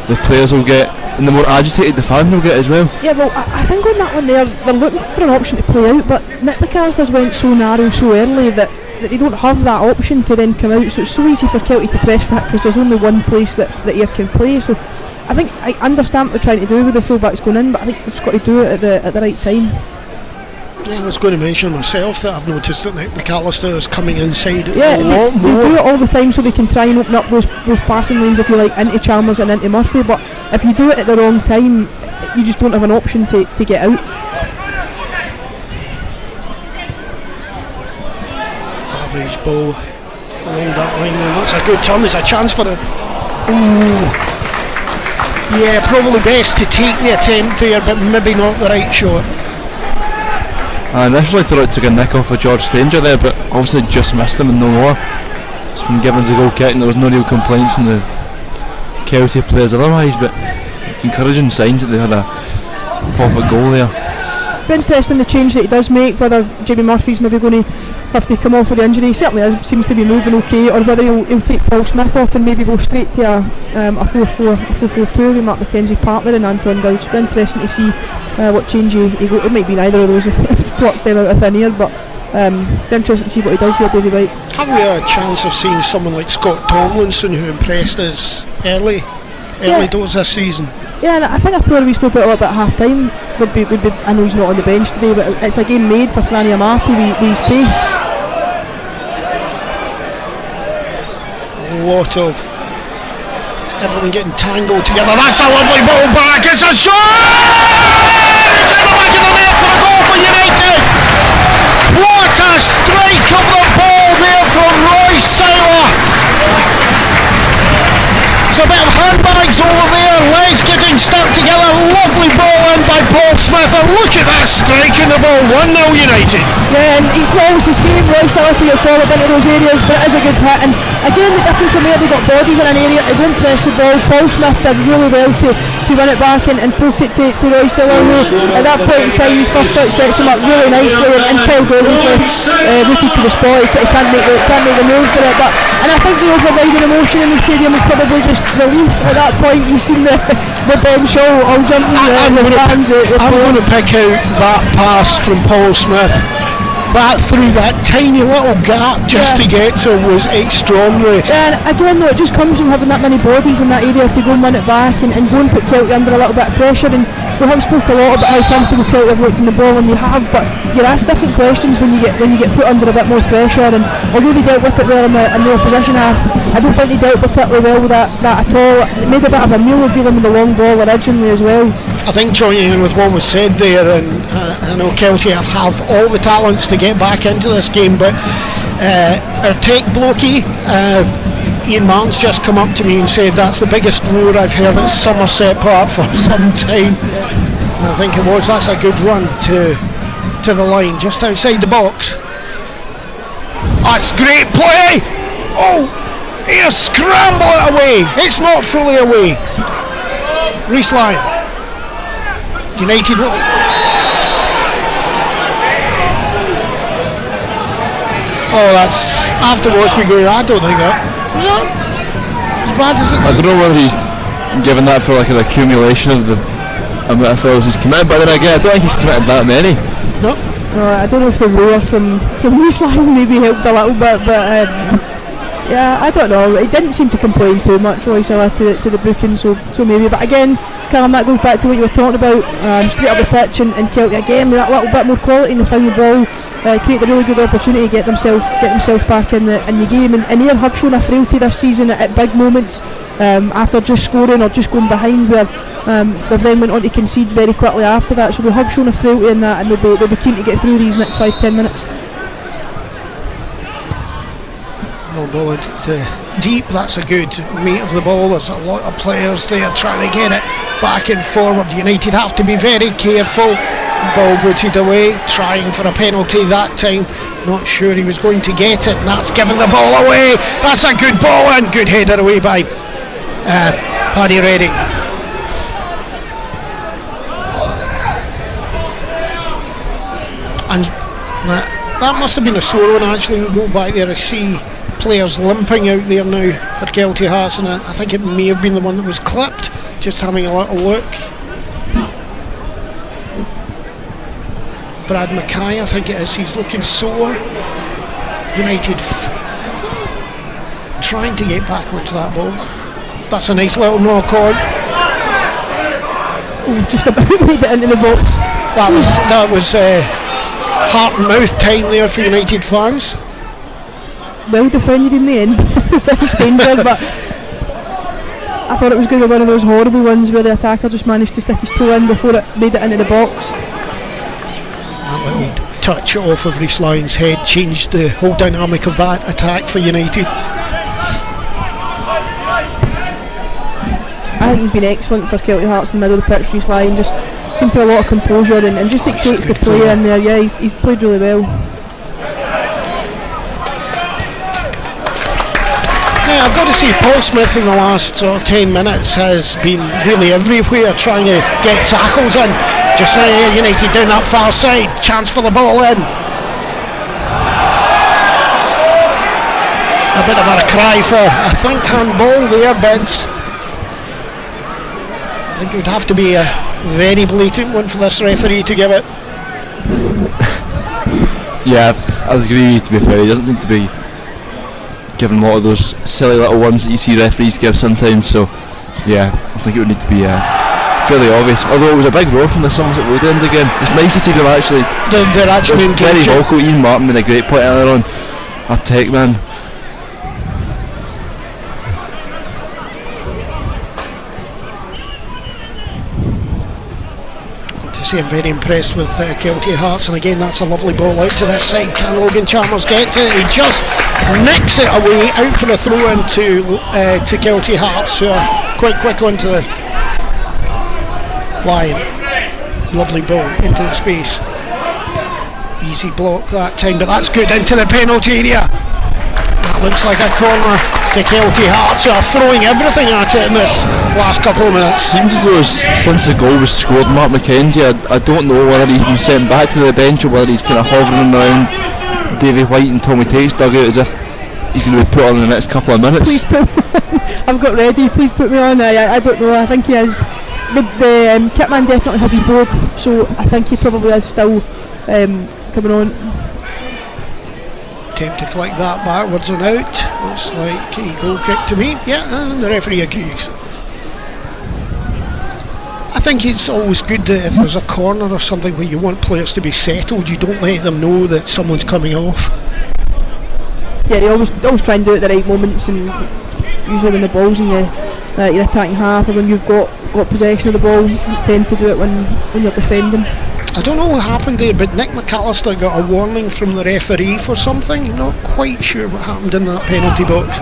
the players will get and the more agitated the fans will get as well. Yeah, well, I think on that one they're looking for an option to play out, but Nick McAllister's went so narrow so early that they don't have that option to then come out, so it's so easy for Kelty to press that because there's only one place that Ayr can play. So I think I understand what they're trying to do with the fullbacks going in, but I think they've just got to do it at the right time. Yeah, I was going to mention myself that I've noticed that Nick McAllister is coming inside Yeah, a lot they more. do it all the time so they can try and open up those passing lanes, if you like, into Chalmers and into Murphy, but if you do it at the wrong time, you just don't have an option to get out. Average ball along that line, and that's a good turn. There's a chance for it. Ooh. Yeah, probably best to take the attempt there, but maybe not the right shot. I initially thought it took a nick off of George Stanger there, but obviously just missed him and no more. It's been given as a goal kick and there was no real complaints from the Kelty players otherwise, but encouraging signs that they had a proper goal there. Be interesting the change that he does make, whether Jamie Murphy's maybe going to have to come off with the injury. He certainly seems to be moving okay, or whether he'll take Paul Smith off and maybe go straight to a 4-4-2 with Mark McKenzie partner and Anton Dowd. It's interesting to see what change he go. It might be neither of those. It's plucked them out of thin air, but be interesting to see what he does here, Davy White. Have we a chance of seeing someone like Scott Tomlinson, who impressed us early doors this season? Yeah, and I think a player we spoke about a little bit at half time would be. I know he's not on the bench today, but it's a game made for Franny Amati with his pace. A lot of everyone getting tangled together. That's a lovely ball back. It's a shot! It's in the back of the net for a goal for United. What a strike of the ball there from Roy Seiler. There's a bit of handbags over there, legs getting stuck together. Lovely ball in by Paul Smith, and look at that strike in the ball. 1-0 United. Yeah, and it's not always his game, Roy Seiler, to get forward into those areas, but it is a good hit. And again, the difference from where they got bodies in an area, they won't press the ball. Paul Smith did really well to win it back and poke it to Roy Seiler, who at that point in time, his first out sets him up really nicely, and Kyle Goldie's left rooted to the spot. He can't make the move for it, and I think the overriding emotion in the stadium was probably just relief at that point. You've seen the Ben Shaw all jumping the fans. I'm going to pick out that pass from Paul Smith. That through that tiny little gap just to get to him was extraordinary. Yeah, and again though, it just comes from having that many bodies in that area to go and win it back and go and put Kelty under a little bit of pressure. And we have spoke a lot about how comfortable Kelty have looked in the ball, and they have, but you're asked different questions when you get put under a bit more pressure. And although they dealt with it well in the opposition half, I don't think they dealt particularly well with that at all. It made a bit of a meal of dealing with the long ball originally as well. I think joining in with what was said there, and I know Kelty have all the talents to get back into this game, but our tech blokey, Ian Martin's just come up to me and said that's the biggest roar I've heard at Somerset Park for some time. And I think that's a good run to the line just outside the box. That's great play. Oh, here, scramble it away. It's not fully away. Reece Lyon, United. Oh, that's afterwards we go, I don't think that was that as bad as it. I don't know whether he's given that for like an accumulation of the amount of fouls he's committed, but then again, I don't think he's committed that many. No. I don't know if the roar from Reece Lyon maybe helped a little bit, but yeah, I don't know. He didn't seem to complain too much, Roy Seiler, to the booking, so maybe. But again, Callum, that goes back to what you were talking about, straight up the pitch, and Kelty again with that little bit more quality in the final ball, create a really good opportunity to get themselves back in the game. And here have shown a frailty this season at big moments, after just scoring or just going behind, where they've then went on to concede very quickly after that. So we have shown a frailty in that, and they'll be keen to get through these next 5-10 minutes. No ball into deep, that's a good mate of the ball. There's a lot of players there trying to get it back and forward. United have to be very careful. Ball booted away, trying for a penalty that time. Not sure he was going to get it, and that's given the ball away. That's a good ball, and good header away by Paddy Redding. And that must have been a sore one actually. We go back there, I see players limping out there now for Kelty Hearts, and I think it may have been the one that was clipped. Just having a little look. Brad Mackay, I think it is, he's looking sore. United trying to get back onto that ball. That's a nice little knock on. Oh, just about made it into the box. That was heart and mouth time there for United fans. Well defended in the end. Very Stainberg, but I thought it was going to be one of those horrible ones where the attacker just managed to stick his toe in before it made it into the box. That little touch off of Reece Lyon's head changed the whole dynamic of that attack for United. I think he's been excellent for Kelty Hearts in the middle of the pitch, just line, just seems to have a lot of composure and just dictates the play in there. Yeah, he's played really well. Yeah, I've got to say Paul Smith in the last sort of 10 minutes has been really everywhere trying to get tackles in. Just now United down that far side, chance for the ball in. A bit of a cry for, I think, handball there, but I think it would have to be a very blatant one for this referee to give it. Yeah, I agree with you, to be fair. He doesn't seem to be given a lot of those silly little ones that you see referees give sometimes, so yeah, I think it would need to be fairly obvious. Although it was a big roar from the Somerset Road end again. It's nice to see them actually. They're actually very vocal. Ian Martin made a great point earlier on. Our tech man. I'm very impressed with Kelty Hearts, and again that's a lovely ball out to this side. Can Logan Chalmers get to it? He just nicks it away out for a throw in to Kelty Hearts, who are quite quick onto the line. Lovely ball into the space. Easy block that time, but that's good into the penalty area. That looks like a corner to Kelty Hearts, who are throwing everything at it in this last couple of minutes. Seems as though since the goal was scored, Mark McKenzie, I don't know whether he's been sent back to the bench or whether he's kind of hovering around Davy White and Tommy Tate's dugout as if he's going to be put on in the next couple of minutes. Please put me on. I've got ready, please put me on. I don't know, I think he is. The kitman definitely had his board, so I think he probably is still coming on. Attempt to flick that backwards and out. Looks like a goal kick to me. Yeah, and the referee agrees. I think it's always good that if there's a corner or something where you want players to be settled, you don't let them know that someone's coming off. Yeah, they always try and do it at the right moments, and usually when the ball's in your attacking half or when you've got possession of the ball, you tend to do it when you're defending. I don't know what happened there, but Nick McAllister got a warning from the referee for something. Not quite sure what happened in that penalty box.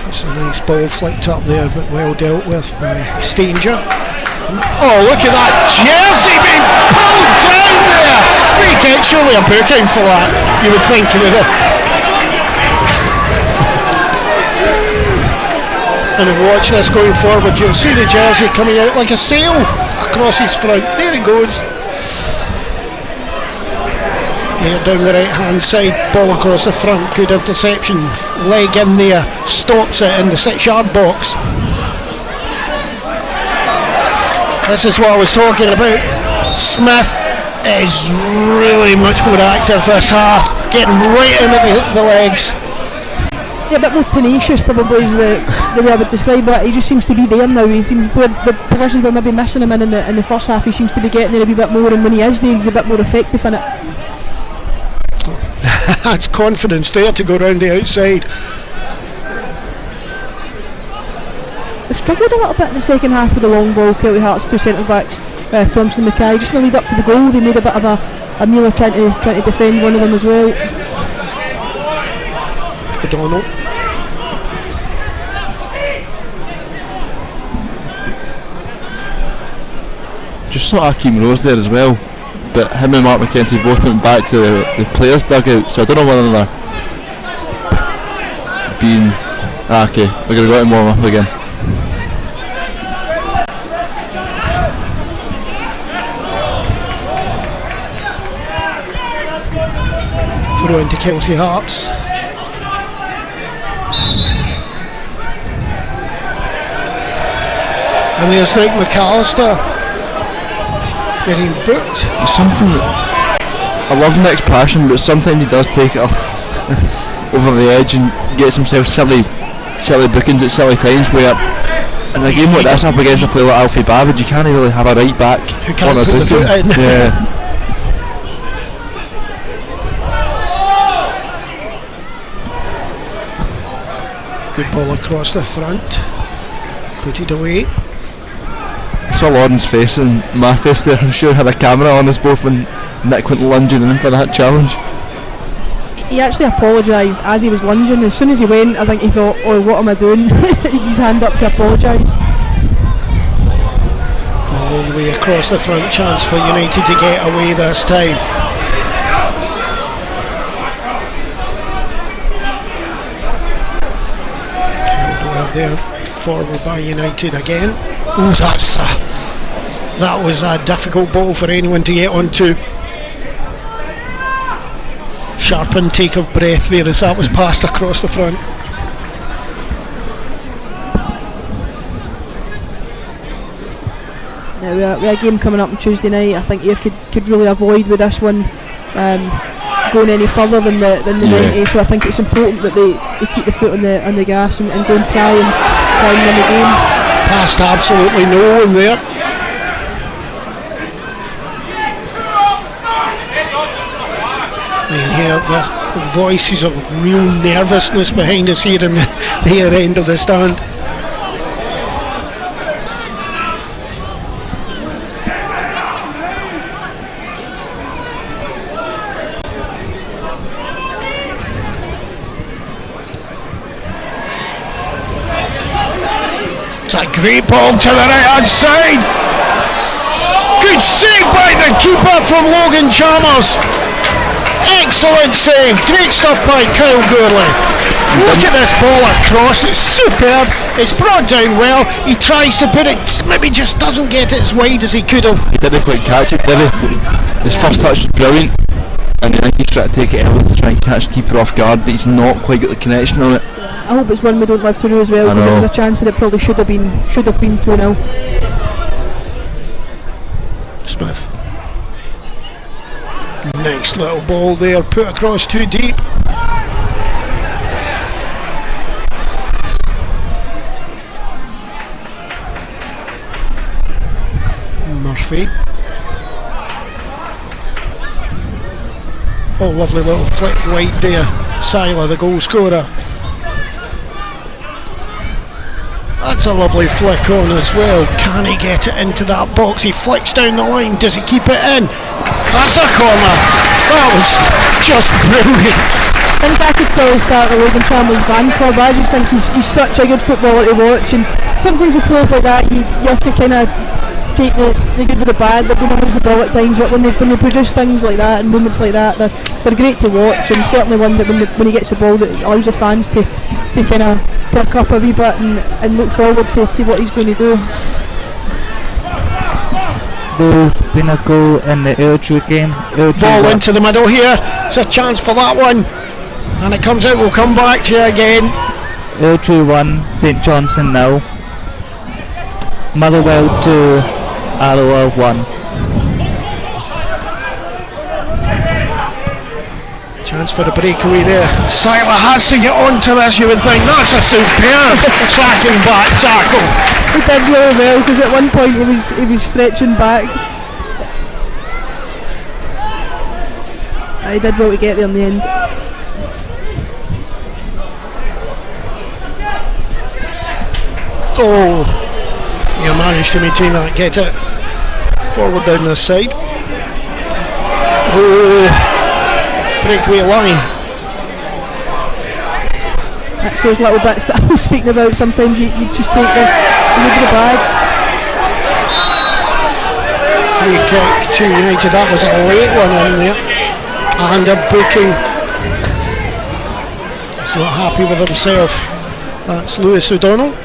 That's a nice ball flicked up there, but well dealt with by Stanger. Oh, look at that jersey being pulled down there! Free kick, surely a booking for that, you would think. And if you watch this going forward, you'll see the jersey coming out like a sail across his front. There he goes. Here down the right hand side, ball across the front, good interception, leg in there, stops it in the 6-yard box. This is what I was talking about. Smith is really much more active this half, getting right into the legs. Yeah, a bit more tenacious probably is the way I would describe it. He just seems to be there now. He seems the positions were maybe missing him in the first half, he seems to be getting there a wee bit more, and when he is there, he's a bit more effective in it. That's confidence there to go round the outside. They struggled a little bit in the second half with the long ball. Kelty Hearts, two centre backs, Thompson and Mackay. Just in the lead up to the goal, they made a bit of a meal of trying to defend one of them as well. O'Donnell. Just saw Akeem Rose there as well, but him and Mark McKenzie both went back to the players' dugout, so I don't know whether they're being... okay, we're going to go out and warm up again. Throw into Kelty Hearts. And there's Nick McAllister getting booked. There's something that I love Nick's passion, but sometimes he does take it over the edge and gets himself silly bookings at silly times where in a game like this up against a player like Alfie Babbage, you can't really have a right back who can't put the foot in. Yeah. Good ball across the front, put it away. saw Lauren's face and my face there. I'm sure had a camera on us both when Nick went lunging in for that challenge. He actually apologised as he was lunging. As soon as he went, I think he thought, oh, what am I doing? He had his hand up to apologise. All the way across the front, chance for United to get away this time. Held well there, forward by United again. Oh, that was a difficult ball for anyone to get onto. Sharp intake of breath there as that was passed across the front. Now, we have a game coming up on Tuesday night. I think Ayr could really avoid with this one going any further than the 90. So I think it's important that they keep the foot on the gas and go and try and win the game. Past absolutely no one there. You can hear the voices of real nervousness behind us here in the other end of the stand. It's a great ball to the right hand side. Good save by the keeper from Logan Chalmers. Excellent save, great stuff by Kyle Gourley. Look at this ball across, it's superb, it's brought down well, he tries to put it, maybe just doesn't get it as wide as he could have. He didn't quite catch it, did he? His first touch was brilliant, and then he's trying to take it early to try and catch the keeper off guard, but he's not quite got the connection on it. I hope it's one we don't live to do as well, because it was a chance that it probably should have been 2-0. Smith. Nice little ball there, put across too deep. Murphy. Oh, lovely little flick wide there. Sila, the goal scorer. That's a lovely flick on as well. Can he get it into that box? He flicks down the line. Does he keep it in? That's a corner. That was just brilliant. I think I could probably start the Logan Chalmers fan club. I just think he's such a good footballer to watch, and sometimes with players like that you have to kind of take the good with the bad. They're going to lose the ball at times, but when they produce things like that and moments like that, they're great to watch, and certainly one that when he gets the ball that allows the fans to kind of perk up a wee bit and look forward to what he's going to do. There's been a goal in the Airdrie game. Ball into the middle here. It's a chance for that one, and it comes out. We'll come back to you again. Airdrie 1, St Johnstone 0. Motherwell 2, Alloa 1. Chance for the breakaway there. Sila has to get onto this, you would think. That's a superb tracking back tackle. He did really well, because at one point he was stretching back. He did well to get there in the end. Oh, he managed to maintain that, get it forward down the side. Oh, breakaway line. That's those little bits that I was speaking about. Sometimes you just take the look at the bag. Free kick to United. That was a late one in there, and a booking. He's not happy with himself. That's Lewis O'Donnell.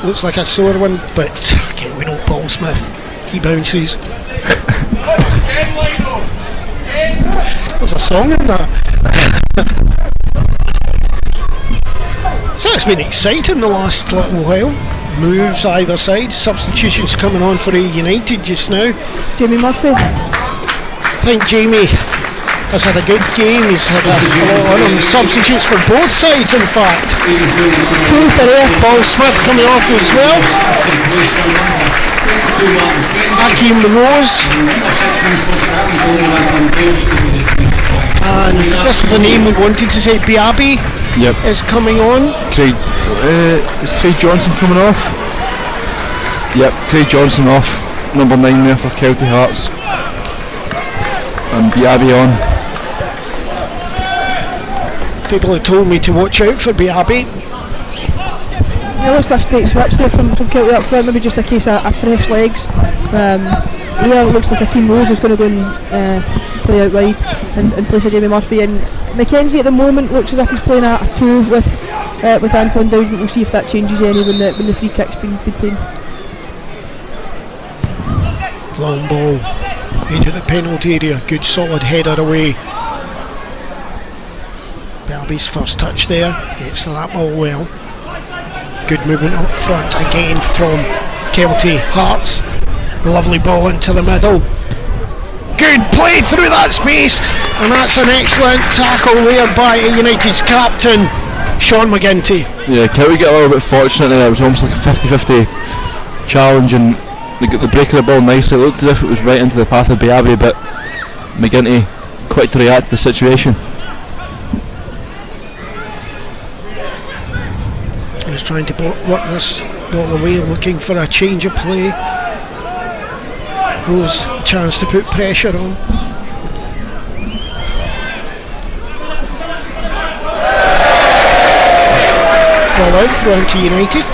Looks like a sore one, but again we know Paul Smith. He bounces. There's a song in that. So it's been exciting the last little while. Moves either side, substitutions coming on for United just now. Jamie Murphy. I think Jamie has had a good game. He's had a lot on him. Substitutes for both sides, in fact. True for there. Paul Smith coming off as well. Hakeem Rose. And this is the name we wanted to say, Biabi. is coming on. Is Craig Johnson coming off? Yep, Craig Johnson off. Number 9 there for Kelty Hearts. And Biabi on. People have told me to watch out for Biabi. It looks like a straight switch there from Kelty up front, maybe just a case of fresh legs. Here it looks like Akeem Rose is going to go and play out wide in place of Jamie Murphy, and Mackenzie at the moment looks as if he's playing a 2 with Anton Dowd, but we'll see if that changes any when the free kick's been taken. Long ball into the penalty area, good solid header away. Biabi's first touch there, gets to that ball well. Good movement up front again from Kelty Hearts. Lovely ball into the middle. Good play through that space, and that's an excellent tackle there by United's captain, Sean McGinty. Yeah, Kelty get a little bit fortunate there. It was almost like a 50-50 challenge, and they got the break of the ball nicely. It looked as if it was right into the path of Biabi, but McGinty quick to react to the situation. He's trying to work this ball away, looking for a change of play. Rose a chance to put pressure on. Ball out, thrown to United.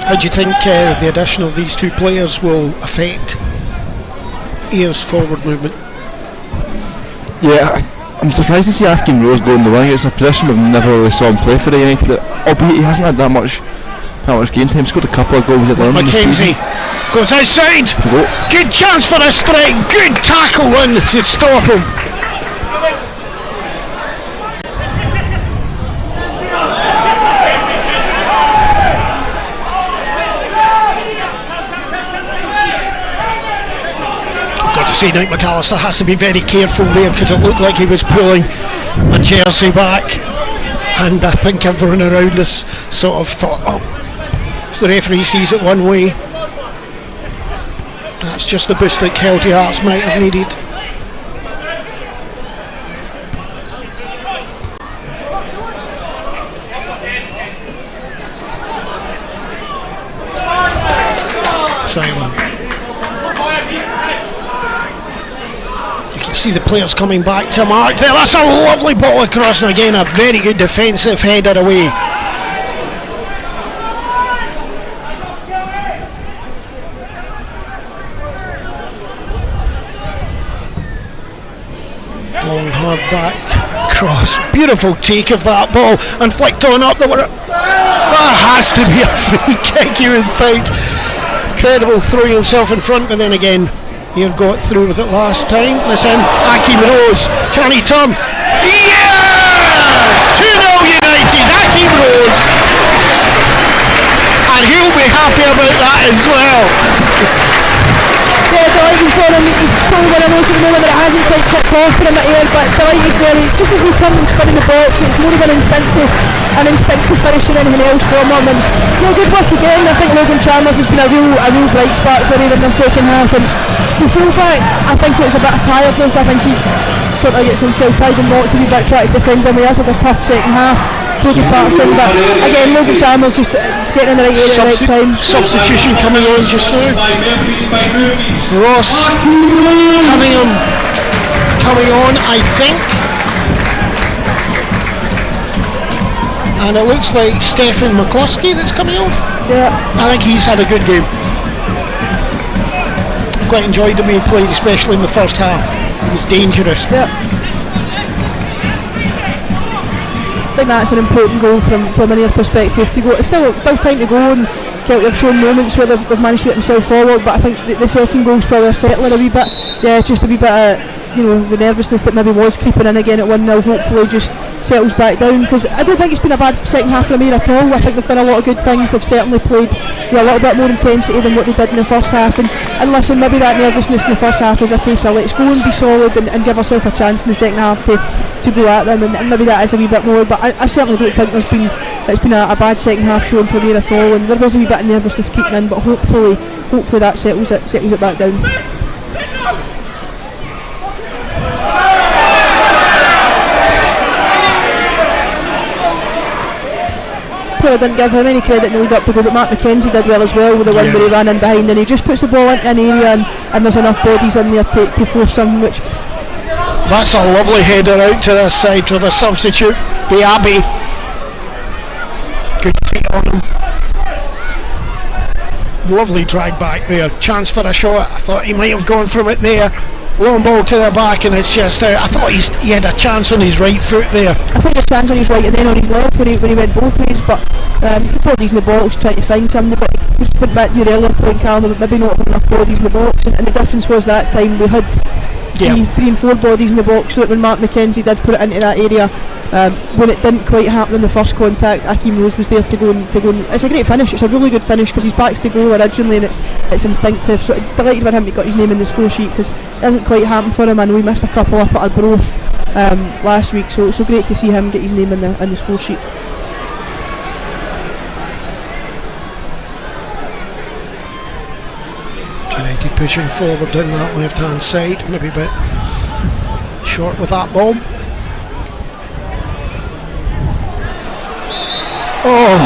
How do you think the addition of these two players will affect Ayer's forward movement? Yeah, I'm surprised to see Akeem Rose go in the wing. It's a position we've never really saw him play for the United, albeit he hasn't had that much game time. Scored a couple of goals at the end of the season. Goes outside. Good chance for a strike. Good tackle in to stop him. See, Nick McAllister has to be very careful there, because it looked like he was pulling a jersey back, and I think everyone around us sort of thought, oh, if the referee sees it one way, that's just the boost that Kelty Hearts might have needed. Silent. See the players coming back to mark there. That's a lovely ball across, and again a very good defensive header away. Long hard back cross, beautiful take of that ball, and flicked on up the that has to be a free kick, you would think. Incredible, throwing himself in front, but then again he got through with it last time. Listen, Akeem Rose, can he turn? Yes! 2-0 United, Akeem Rose. And he'll be happy about that as well. Yeah, delighted for him. He's probably one of those at the moment that it hasn't quite kicked off for him at Ayr, but delighted there. Just as we come and spin in the box, it's more of an instinctive finish than anything else from him. And yeah, good work again. I think Logan Chalmers has been a real bright spark for Ayr in the second half. And the fullback, I think it was a bit of tiredness. I think he sort of gets himself tied in knots a wee bit trying to defend him. He has had a tough second half. Good parts in, but again, Logan Chalmers just getting in the right area at the right time. Substitution coming on just now. Ross coming on, I think. And it looks like Stephen McCluskey that's coming off. Yeah. I think he's had a good game. Quite enjoyed the way he played, especially in the first half. It was dangerous. Yeah. I think that's an important goal from an Ayr perspective to go. It's still time to go, and Kelty have shown moments where they've managed to get themselves forward, but I think the second goal's probably a settler a wee bit. Yeah, just a wee bit of the nervousness that maybe was creeping in again at 1-0 hopefully just settles back down, because I don't think it's been a bad second half from here at all. I think they've done a lot of good things. They've certainly played a little bit more intensity than what they did in the first half, and listen, maybe that nervousness in the first half is a case of let's go and be solid and give ourselves a chance in the second half to go at them, and maybe that is a wee bit more, but I certainly don't think it's been a bad second half shown from there at all, and there was a wee bit of nervousness keeping in, but hopefully that settles it back down. I didn't give him any credit in the lead up to go, but Mark McKenzie did well as well with the one where he ran in behind and he just puts the ball into an area and there's enough bodies in there to force something, which... That's a lovely header out to this side with a substitute, be Abbey. Good feet on him. Lovely drag back there, chance for a shot. I thought he might have gone from it there. Long ball to the back and it's just out. I thought he had a chance on his right foot there. I think a chance on his right and then on his left when he went both ways, but the bodies in the box trying to find something, but he just went back to your earlier point, Callum, but maybe not enough bodies in the box, and the difference was that time we had three and four bodies in the box, so that when Mark McKenzie did put it into that area, when it didn't quite happen in the first contact, Akeem Rose was there to go and it's a great finish. It's a really good finish because his back's to goal originally and it's instinctive, so delighted for him to got his name in the score sheet because it hasn't quite happened for him, and we missed a couple up at Arbroath last week, so great to see him get his name in the score sheet. United pushing forward down that left hand side, maybe a bit short with that ball. Oh,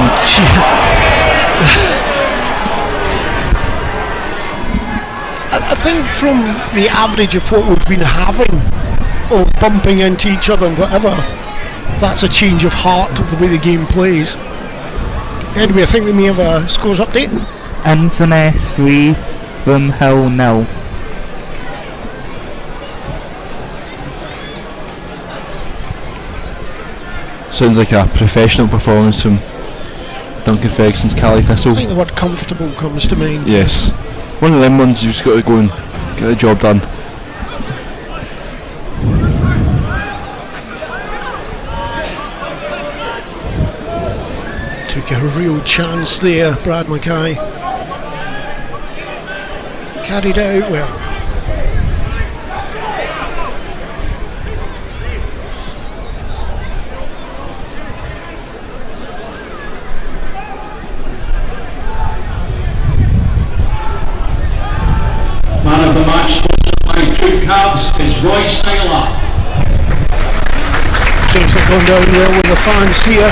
I think from the average of what we've been having of bumping into each other and whatever, that's a change of heart of the way the game plays. Anyway, I think we may have a scores update. Inverness 3, Hill 0. Sounds like a professional performance from Duncan Ferguson's Cali Thistle. I think the word comfortable comes to mind. Yes. One of them ones you've just got to go and get the job done. Took a real chance there, Brad Mackay. Carried it out well. Man of the match sponsored by Troop Cabs is Roy Seiler. Things are going down well with the fans here.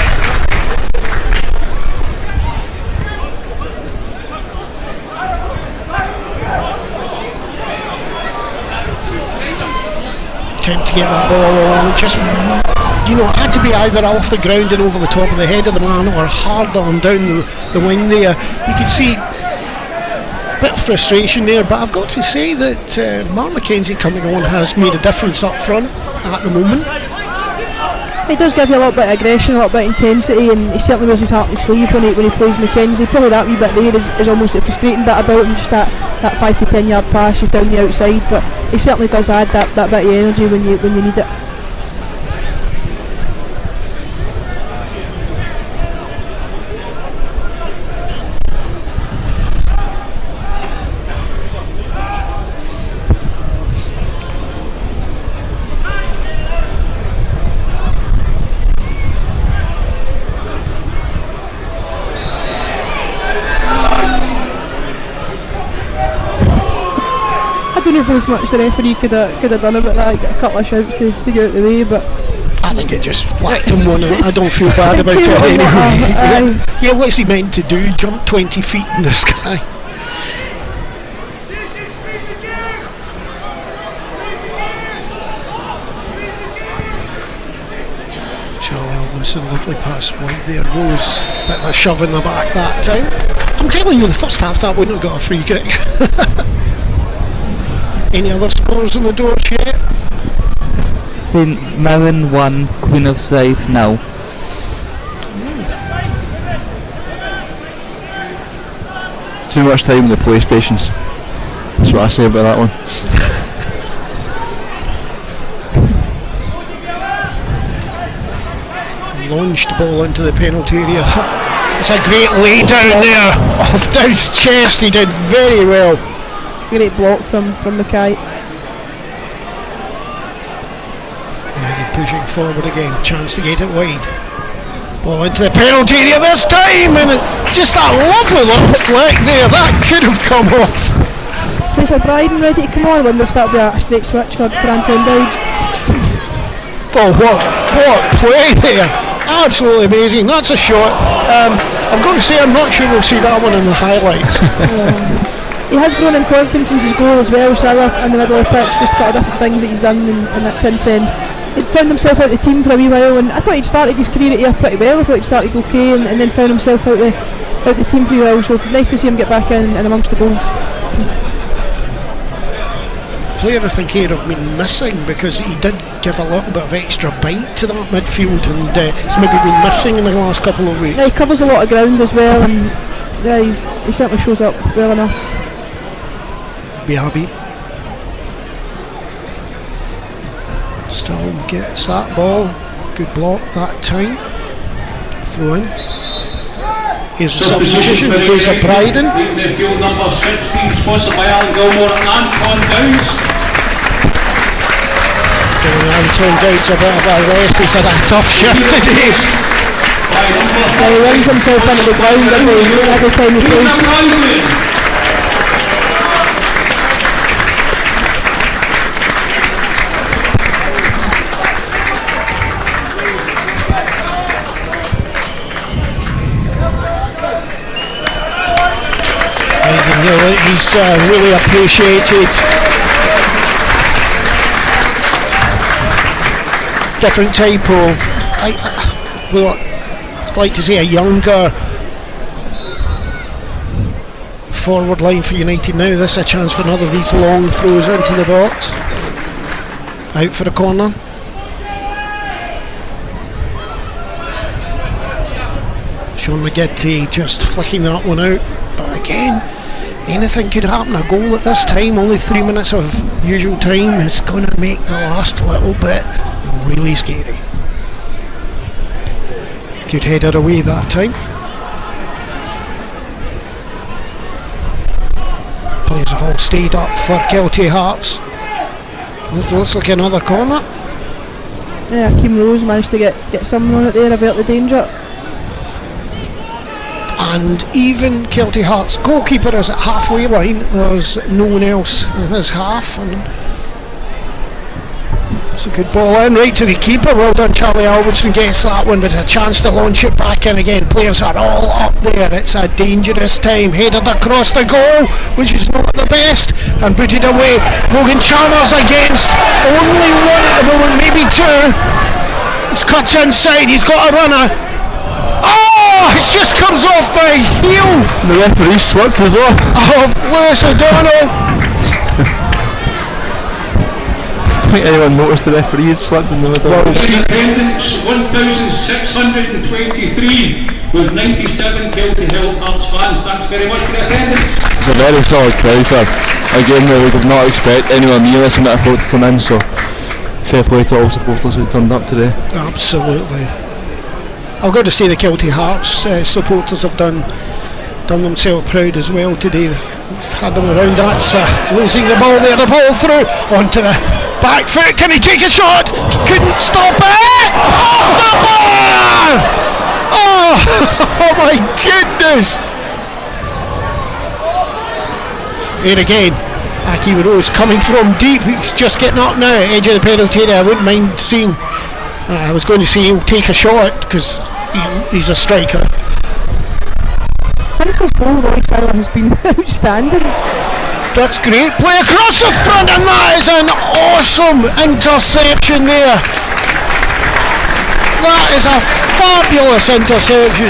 Attempt to get that ball along, just, it had to be either off the ground and over the top of the head of the man or hard on down the wing there. You could see a bit of frustration there, but I've got to say that Mark McKenzie coming on has made a difference up front at the moment. He does give you a little bit of aggression, a little bit of intensity, and he certainly wears his heart on his sleeve when he plays McKenzie. Probably that wee bit there is almost a frustrating bit about him, just that 5 to 10 yard pass just down the outside, but he certainly does add that bit of energy when you need it. I don't know if there's much the referee could have done about that, get a couple of shouts to get out the way, but I think it just whacked him one. I don't feel bad about it anyway. Yeah, what's he meant to do? Jump 20 feet in the sky? Charlie Alvinson, lovely pass wide there. Rose, bit of a shove in the back that time. I'm telling you, the first half that wouldn't have got a free kick. Any other scores on the doors yet? St Mirren 1, Queen of South 0. Too much time on the PlayStations. That's what I say about that one. launched the ball into the penalty area. It's a great lay down there off Dowd's chest. He did very well. Great block from Mackay. Now they're pushing forward again. Chance to get it wide. Ball into the penalty area this time, and just that lovely little flick there. That could have come off. Fraser Bryden ready to come on. I wonder if that'll be a straight switch for Anton Dowd. Oh, what play there. Absolutely amazing. That's a shot. I've got to say, I'm not sure we'll see that one in the highlights. He has grown in confidence since his goal as well, Salah, in the middle of the pitch. Just a couple of different things that he's done, and that since then he'd found himself out the team for a wee while, and I thought he'd started his career at here pretty well. I thought he'd started okay, and then found himself out the team for a while, so nice to see him get back in and amongst the goals. Player I think here have been missing, because he did give a little bit of extra bite to that midfield, and it's maybe been missing in the last couple of weeks. Yeah, he covers a lot of ground as well, and yeah, he certainly shows up well enough. Biabi still gets that ball. Good block that time. Throw in. Here's the substitution. Fraser Bryden. Midfield number 16, sponsored by Alan Gilmore and Anton Dowd. Anton Dowd's a bit of a rest. He's had a tough shift today. He runs himself into the ground every time he plays. He's really appreciated different type of, I'd like to say a younger forward line for United now. This is a chance for another of these long throws into the box. Out for a corner. Sean McGinty just flicking that one out, but again, anything could happen. A goal at this time, only 3 minutes of usual time, is going to make the last little bit really scary. Good header away that time. Players have all stayed up for Kelty Hearts. Looks like another corner. Yeah, Keem Rose managed to get someone on it there, avert the danger. And even Kelty Hearts goalkeeper is at halfway line. There's no one else in his half, and it's a good ball in right to the keeper. Well done, Charlie Albertson gets that one, but a chance to launch it back in again. Players are all up there. It's a dangerous time. Headed across the goal, which is not the best, and put it away. Logan Chalmers against only one at the moment, maybe two. It's cuts inside. He's got a runner. Oh, it just comes off the heel. The referee slipped as well. Of Lewis O'Donnell. I think anyone noticed the referee had slipped in the middle. Attendance 1,623 with 97 Kelty Hearts fans. Thanks very much for the attendance. It's a very solid crowd for a game where we did not expect anyone near this amount of folk to come in, so fair play to all supporters who turned up today. Absolutely. I've got to say the Kelty Hearts supporters have done themselves proud as well today. They've had them around. That's losing the ball there. The ball through onto the back foot. Can he take a shot? Couldn't stop it. Off the bar! Oh, oh my goodness! Here again, Aki Rose coming from deep. He's just getting up now, edge of the penalty area. I wouldn't mind seeing. I was going to say he'll take a shot because he's a striker. Since his goal, Roy Tyler has been outstanding. That's great play across the front, and that is an awesome interception there. That is a fabulous interception.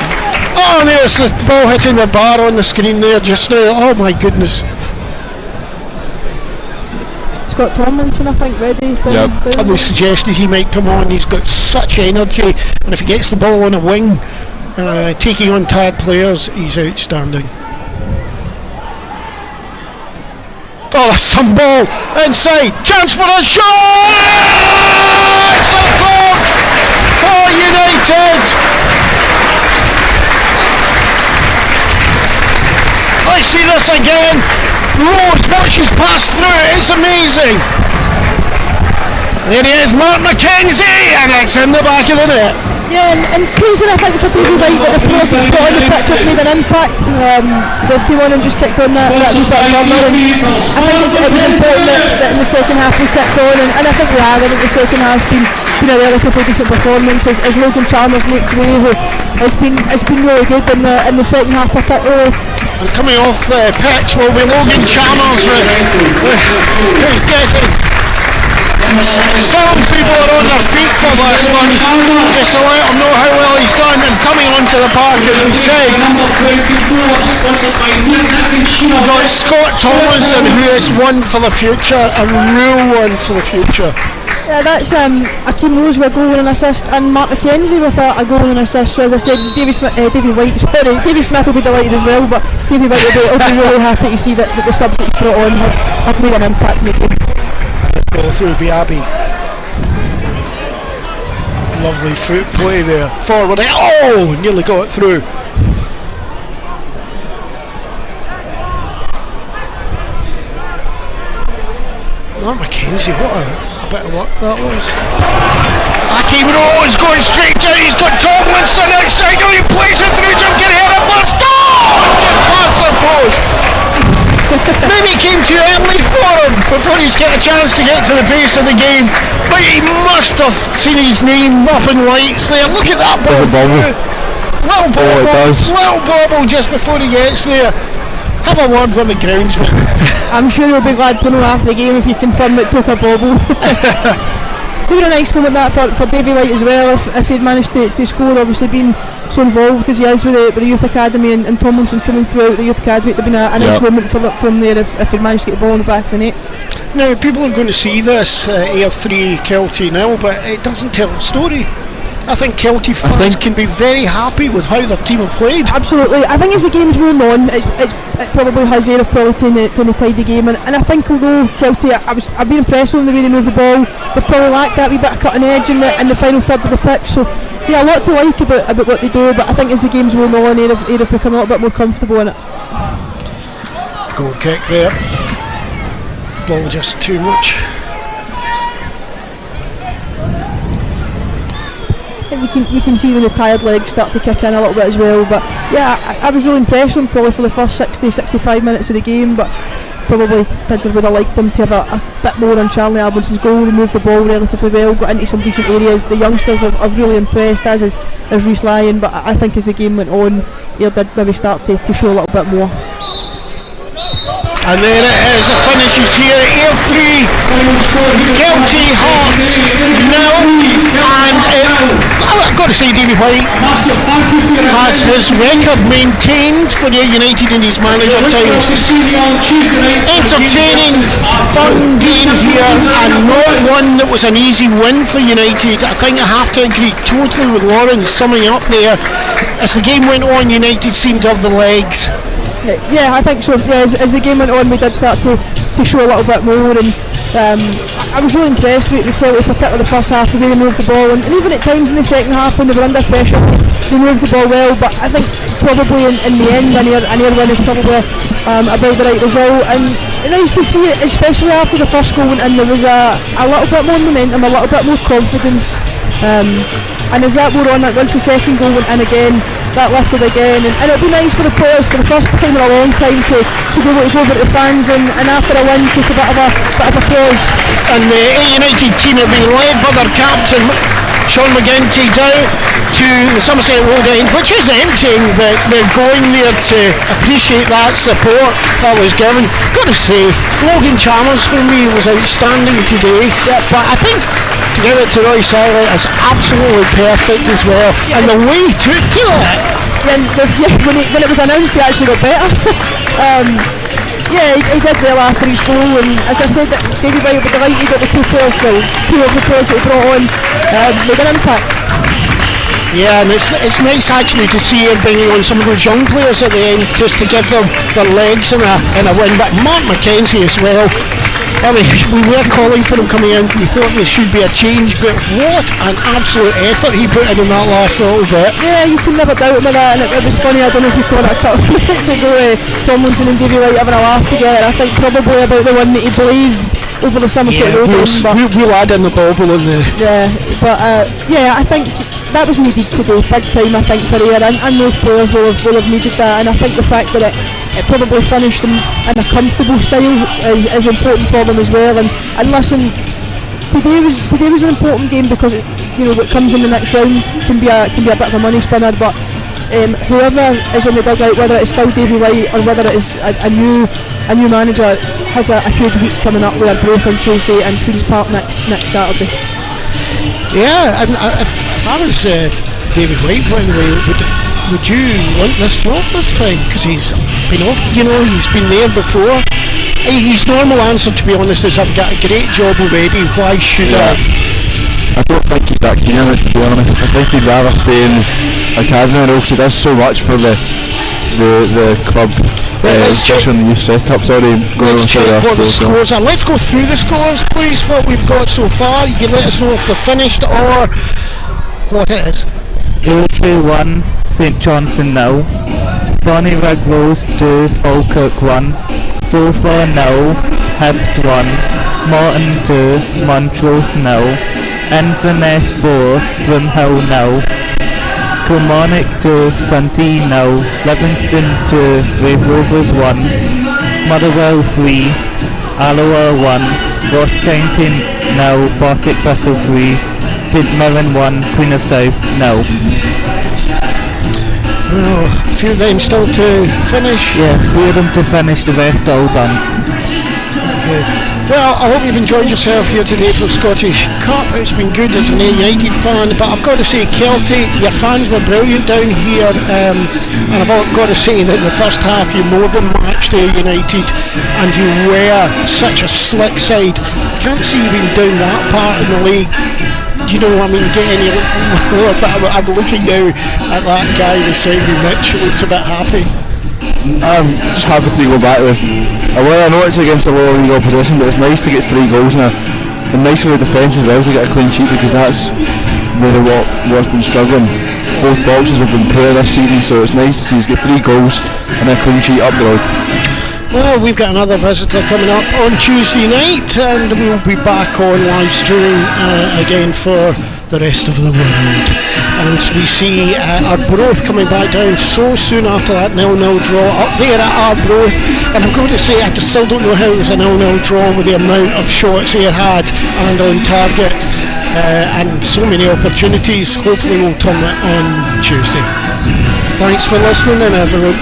Oh, and there's the ball hitting the bar on the screen there just now. Oh my goodness. Scott Tomlinson, I think, ready. I was suggested he might come on. He's got such energy, and if he gets the ball on a wing, taking on tired players, he's outstanding. Oh, that's some ball inside. Chance for a shot! It's a foul! for United. Let's see this again. Rhodes, what she's passed through, it's amazing. There he is, Mark McKenzie, and it's in the back of the net. Yeah, and pleasing I think for Davy White that the players he's put on the pitch have made an impact. They've come on and just kicked on that wee bit of runner, and I think it was important that in the second half we kicked on, and I think we have. I think the second half's been a relatively decent performance as Logan Chalmers makes way, who has been really good in the second half particularly. And coming off the pitch will be Logan Chalmers, who's getting. Some people are on their feet for this one, just to let them know how well he's done. And coming onto the park, as we said, we've got Scott Tomlinson, who is one for the future, a real one for the future. Yeah, that's Akeem Rose with a goal and an assist, and Mark McKenzie with a goal and an assist. So as I said, Davy Smith will be delighted as well, but Davy White will be really happy to see that the subs that he's brought on have made an impact in the game. Go through Biabi. Lovely foot play there. Forward. Oh, nearly got it through. Mark McKenzie, what a bit of work that was. Akeem Rose going straight down. He's got Tomlinson outside. Oh, he plays it through. Jim can head it first. Oh, just past the post. Maybe it came too early for him before he's got a chance to get to the pace of the game, but he must have seen his name up in lights there. Look at that ball. Does it bobble? Little bobble. Oh, it does. Little bobble just before he gets there. Have a word with the groundsman. I'm sure he'll be glad to know after the game if you confirm it took a bobble. It would be a nice moment that for Davy White as well if he'd managed to score, obviously being so involved as he is with the youth academy and Tomlinson's coming throughout the youth academy. It would have been a nice moment from there if he'd managed to get the ball in the back of the net. Now people are going to see this AR3 Kelty now, but it doesn't tell the story. I think Kelty fans can be very happy with how their team have played. Absolutely. I think as the game's going on, it probably has air of quality to tide the game, and I think although Kelty, I've been impressed with them the way they move the ball. They've probably lacked that wee bit of cutting edge in the final third of the pitch. So yeah, a lot to like about what they do. But I think as the game's going on, they've become a little bit more comfortable in it. Goal kick there. Ball just too much. You can see when the tired legs start to kick in a little bit as well, but yeah, I was really impressed with them probably for the first 60-65 minutes of the game, but probably Tidser would have liked them to have a bit more on Charlie Albinson's goal. They moved the ball relatively well, got into some decent areas. The youngsters have really impressed, as is Rhys Lyon, but I think as the game went on, they did maybe start to show a little bit more. And there it is, it finishes here, AR3, Kelty Hearts 0, and I've got to say Davy White has his record maintained for United in his manager times. Entertaining, fun game here, and not one that was an easy win for United. I think I have to agree totally with Lawrence summing up there. As the game went on, United seemed to have the legs. Yeah, I think so. Yeah, as the game went on, we did start to show a little bit more, and I was really impressed with Kelty, particularly the first half, the way they moved the ball, and even at times in the second half when they were under pressure, they moved the ball well. But I think probably in the end, an air win is probably about the right result, and nice to see it, especially after the first goal went in. There was a little bit more momentum, a little bit more confidence. And as that wore on, once the second goal went in again, that lifted again, and it'll be nice for the players for the first time in a long time to be able to go over to the fans and after a win take a bit of applause. And the United team have been led by their captain Sean McGinty down to the Somerset Road end, which is emptying, but they're going there to appreciate that support that was given. Got to say, Logan Chalmers for me was outstanding today, but I think to give it to Roy Siley is absolutely perfect as well, and the way he took to it. When it was announced, he actually got better. He did well after his goal, and as I said, Davy White will be delighted that the two of the players that he brought on made an impact. Yeah, and it's nice actually to see him bringing on some of those young players at the end just to give them their legs in a win. But Mark McKenzie as well, I mean, we were calling for him coming in. We thought there should be a change, but what an absolute effort he put in that last little bit. Yeah, you can never doubt him with that, and it was funny. I don't know if you caught it a couple of minutes ago. Tomlinson and Davy White having a laugh together. I think probably about the one that he blazed over the Somerset Road. We'll add in the bobble in the. Yeah, but I think that was needed today, big time. I think for Ayr, and those players will have needed that, and I think the fact that it probably finished them in a comfortable style is important for them as well. And listen, today was an important game because what comes in the next round can be a bit of a money spinner, but whoever is in the dugout, whether it's still Davy White or whether it is a new manager, has a huge week coming up with Arbroath on Tuesday and Queen's Park next Saturday. Yeah, and if I was David White, by the way, would you want this job this time? Because he's been off, he's been there before. His normal answer, to be honest, is I've got a great job already, why should I? I don't think he's that keen on it, to be honest. I think he'd rather stay in his academy role because he does so much for the club, especially in the youth setup. Let's check what the scores are. Let's go through the scores, please, what we've got so far. You can let us know if they're finished or what it is. Kelty 1, St Johnstone 0, Bonnyrigg Rose 2, Falkirk 1, Fulford 0, Hibs 1, Morton 2, Montrose 0, Inverness 4, Broomhill 0, Kilmarnock 2, Dundee 0, Livingston 2, Wave Rovers 1, Motherwell 3, Alloa 1, Ross County 0, Partick Thistle 3, St Mirren 1, Queen of South 0. Well, a few of them still to finish. Yeah, 3 of them to finish, the rest all done. Okay. Well, I hope you've enjoyed yourself here today for the Scottish Cup. It's been good as an United fan, but I've got to say, Kelty, your fans were brilliant down here, and I've got to say that in the first half you more than matched United, and you were such a slick side. I can't see you being down that part in the league. You know, I mean, get any lower, but I'm looking now at that guy beside me, Mitch, who looks a bit happy. I'm just happy to go back with. Well, I know it's against a lower league opposition, but it's nice to get 3 goals and nice for the defence as well to get a clean sheet, because that's really what's been struggling. Both boxes have been poor this season, so it's nice to see us get 3 goals and a clean sheet up the road. Well, we've got another visitor coming up on Tuesday night, and we'll be back on live streaming again for the rest of the world. And we see Arbroath coming back down so soon after that 0-0 draw up there at Arbroath. And I've got to say, I still don't know how it was a 0-0 draw with the amount of shots Ayr had and on target and so many opportunities. Hopefully we'll turn it on Tuesday. Thanks for listening, and everyone.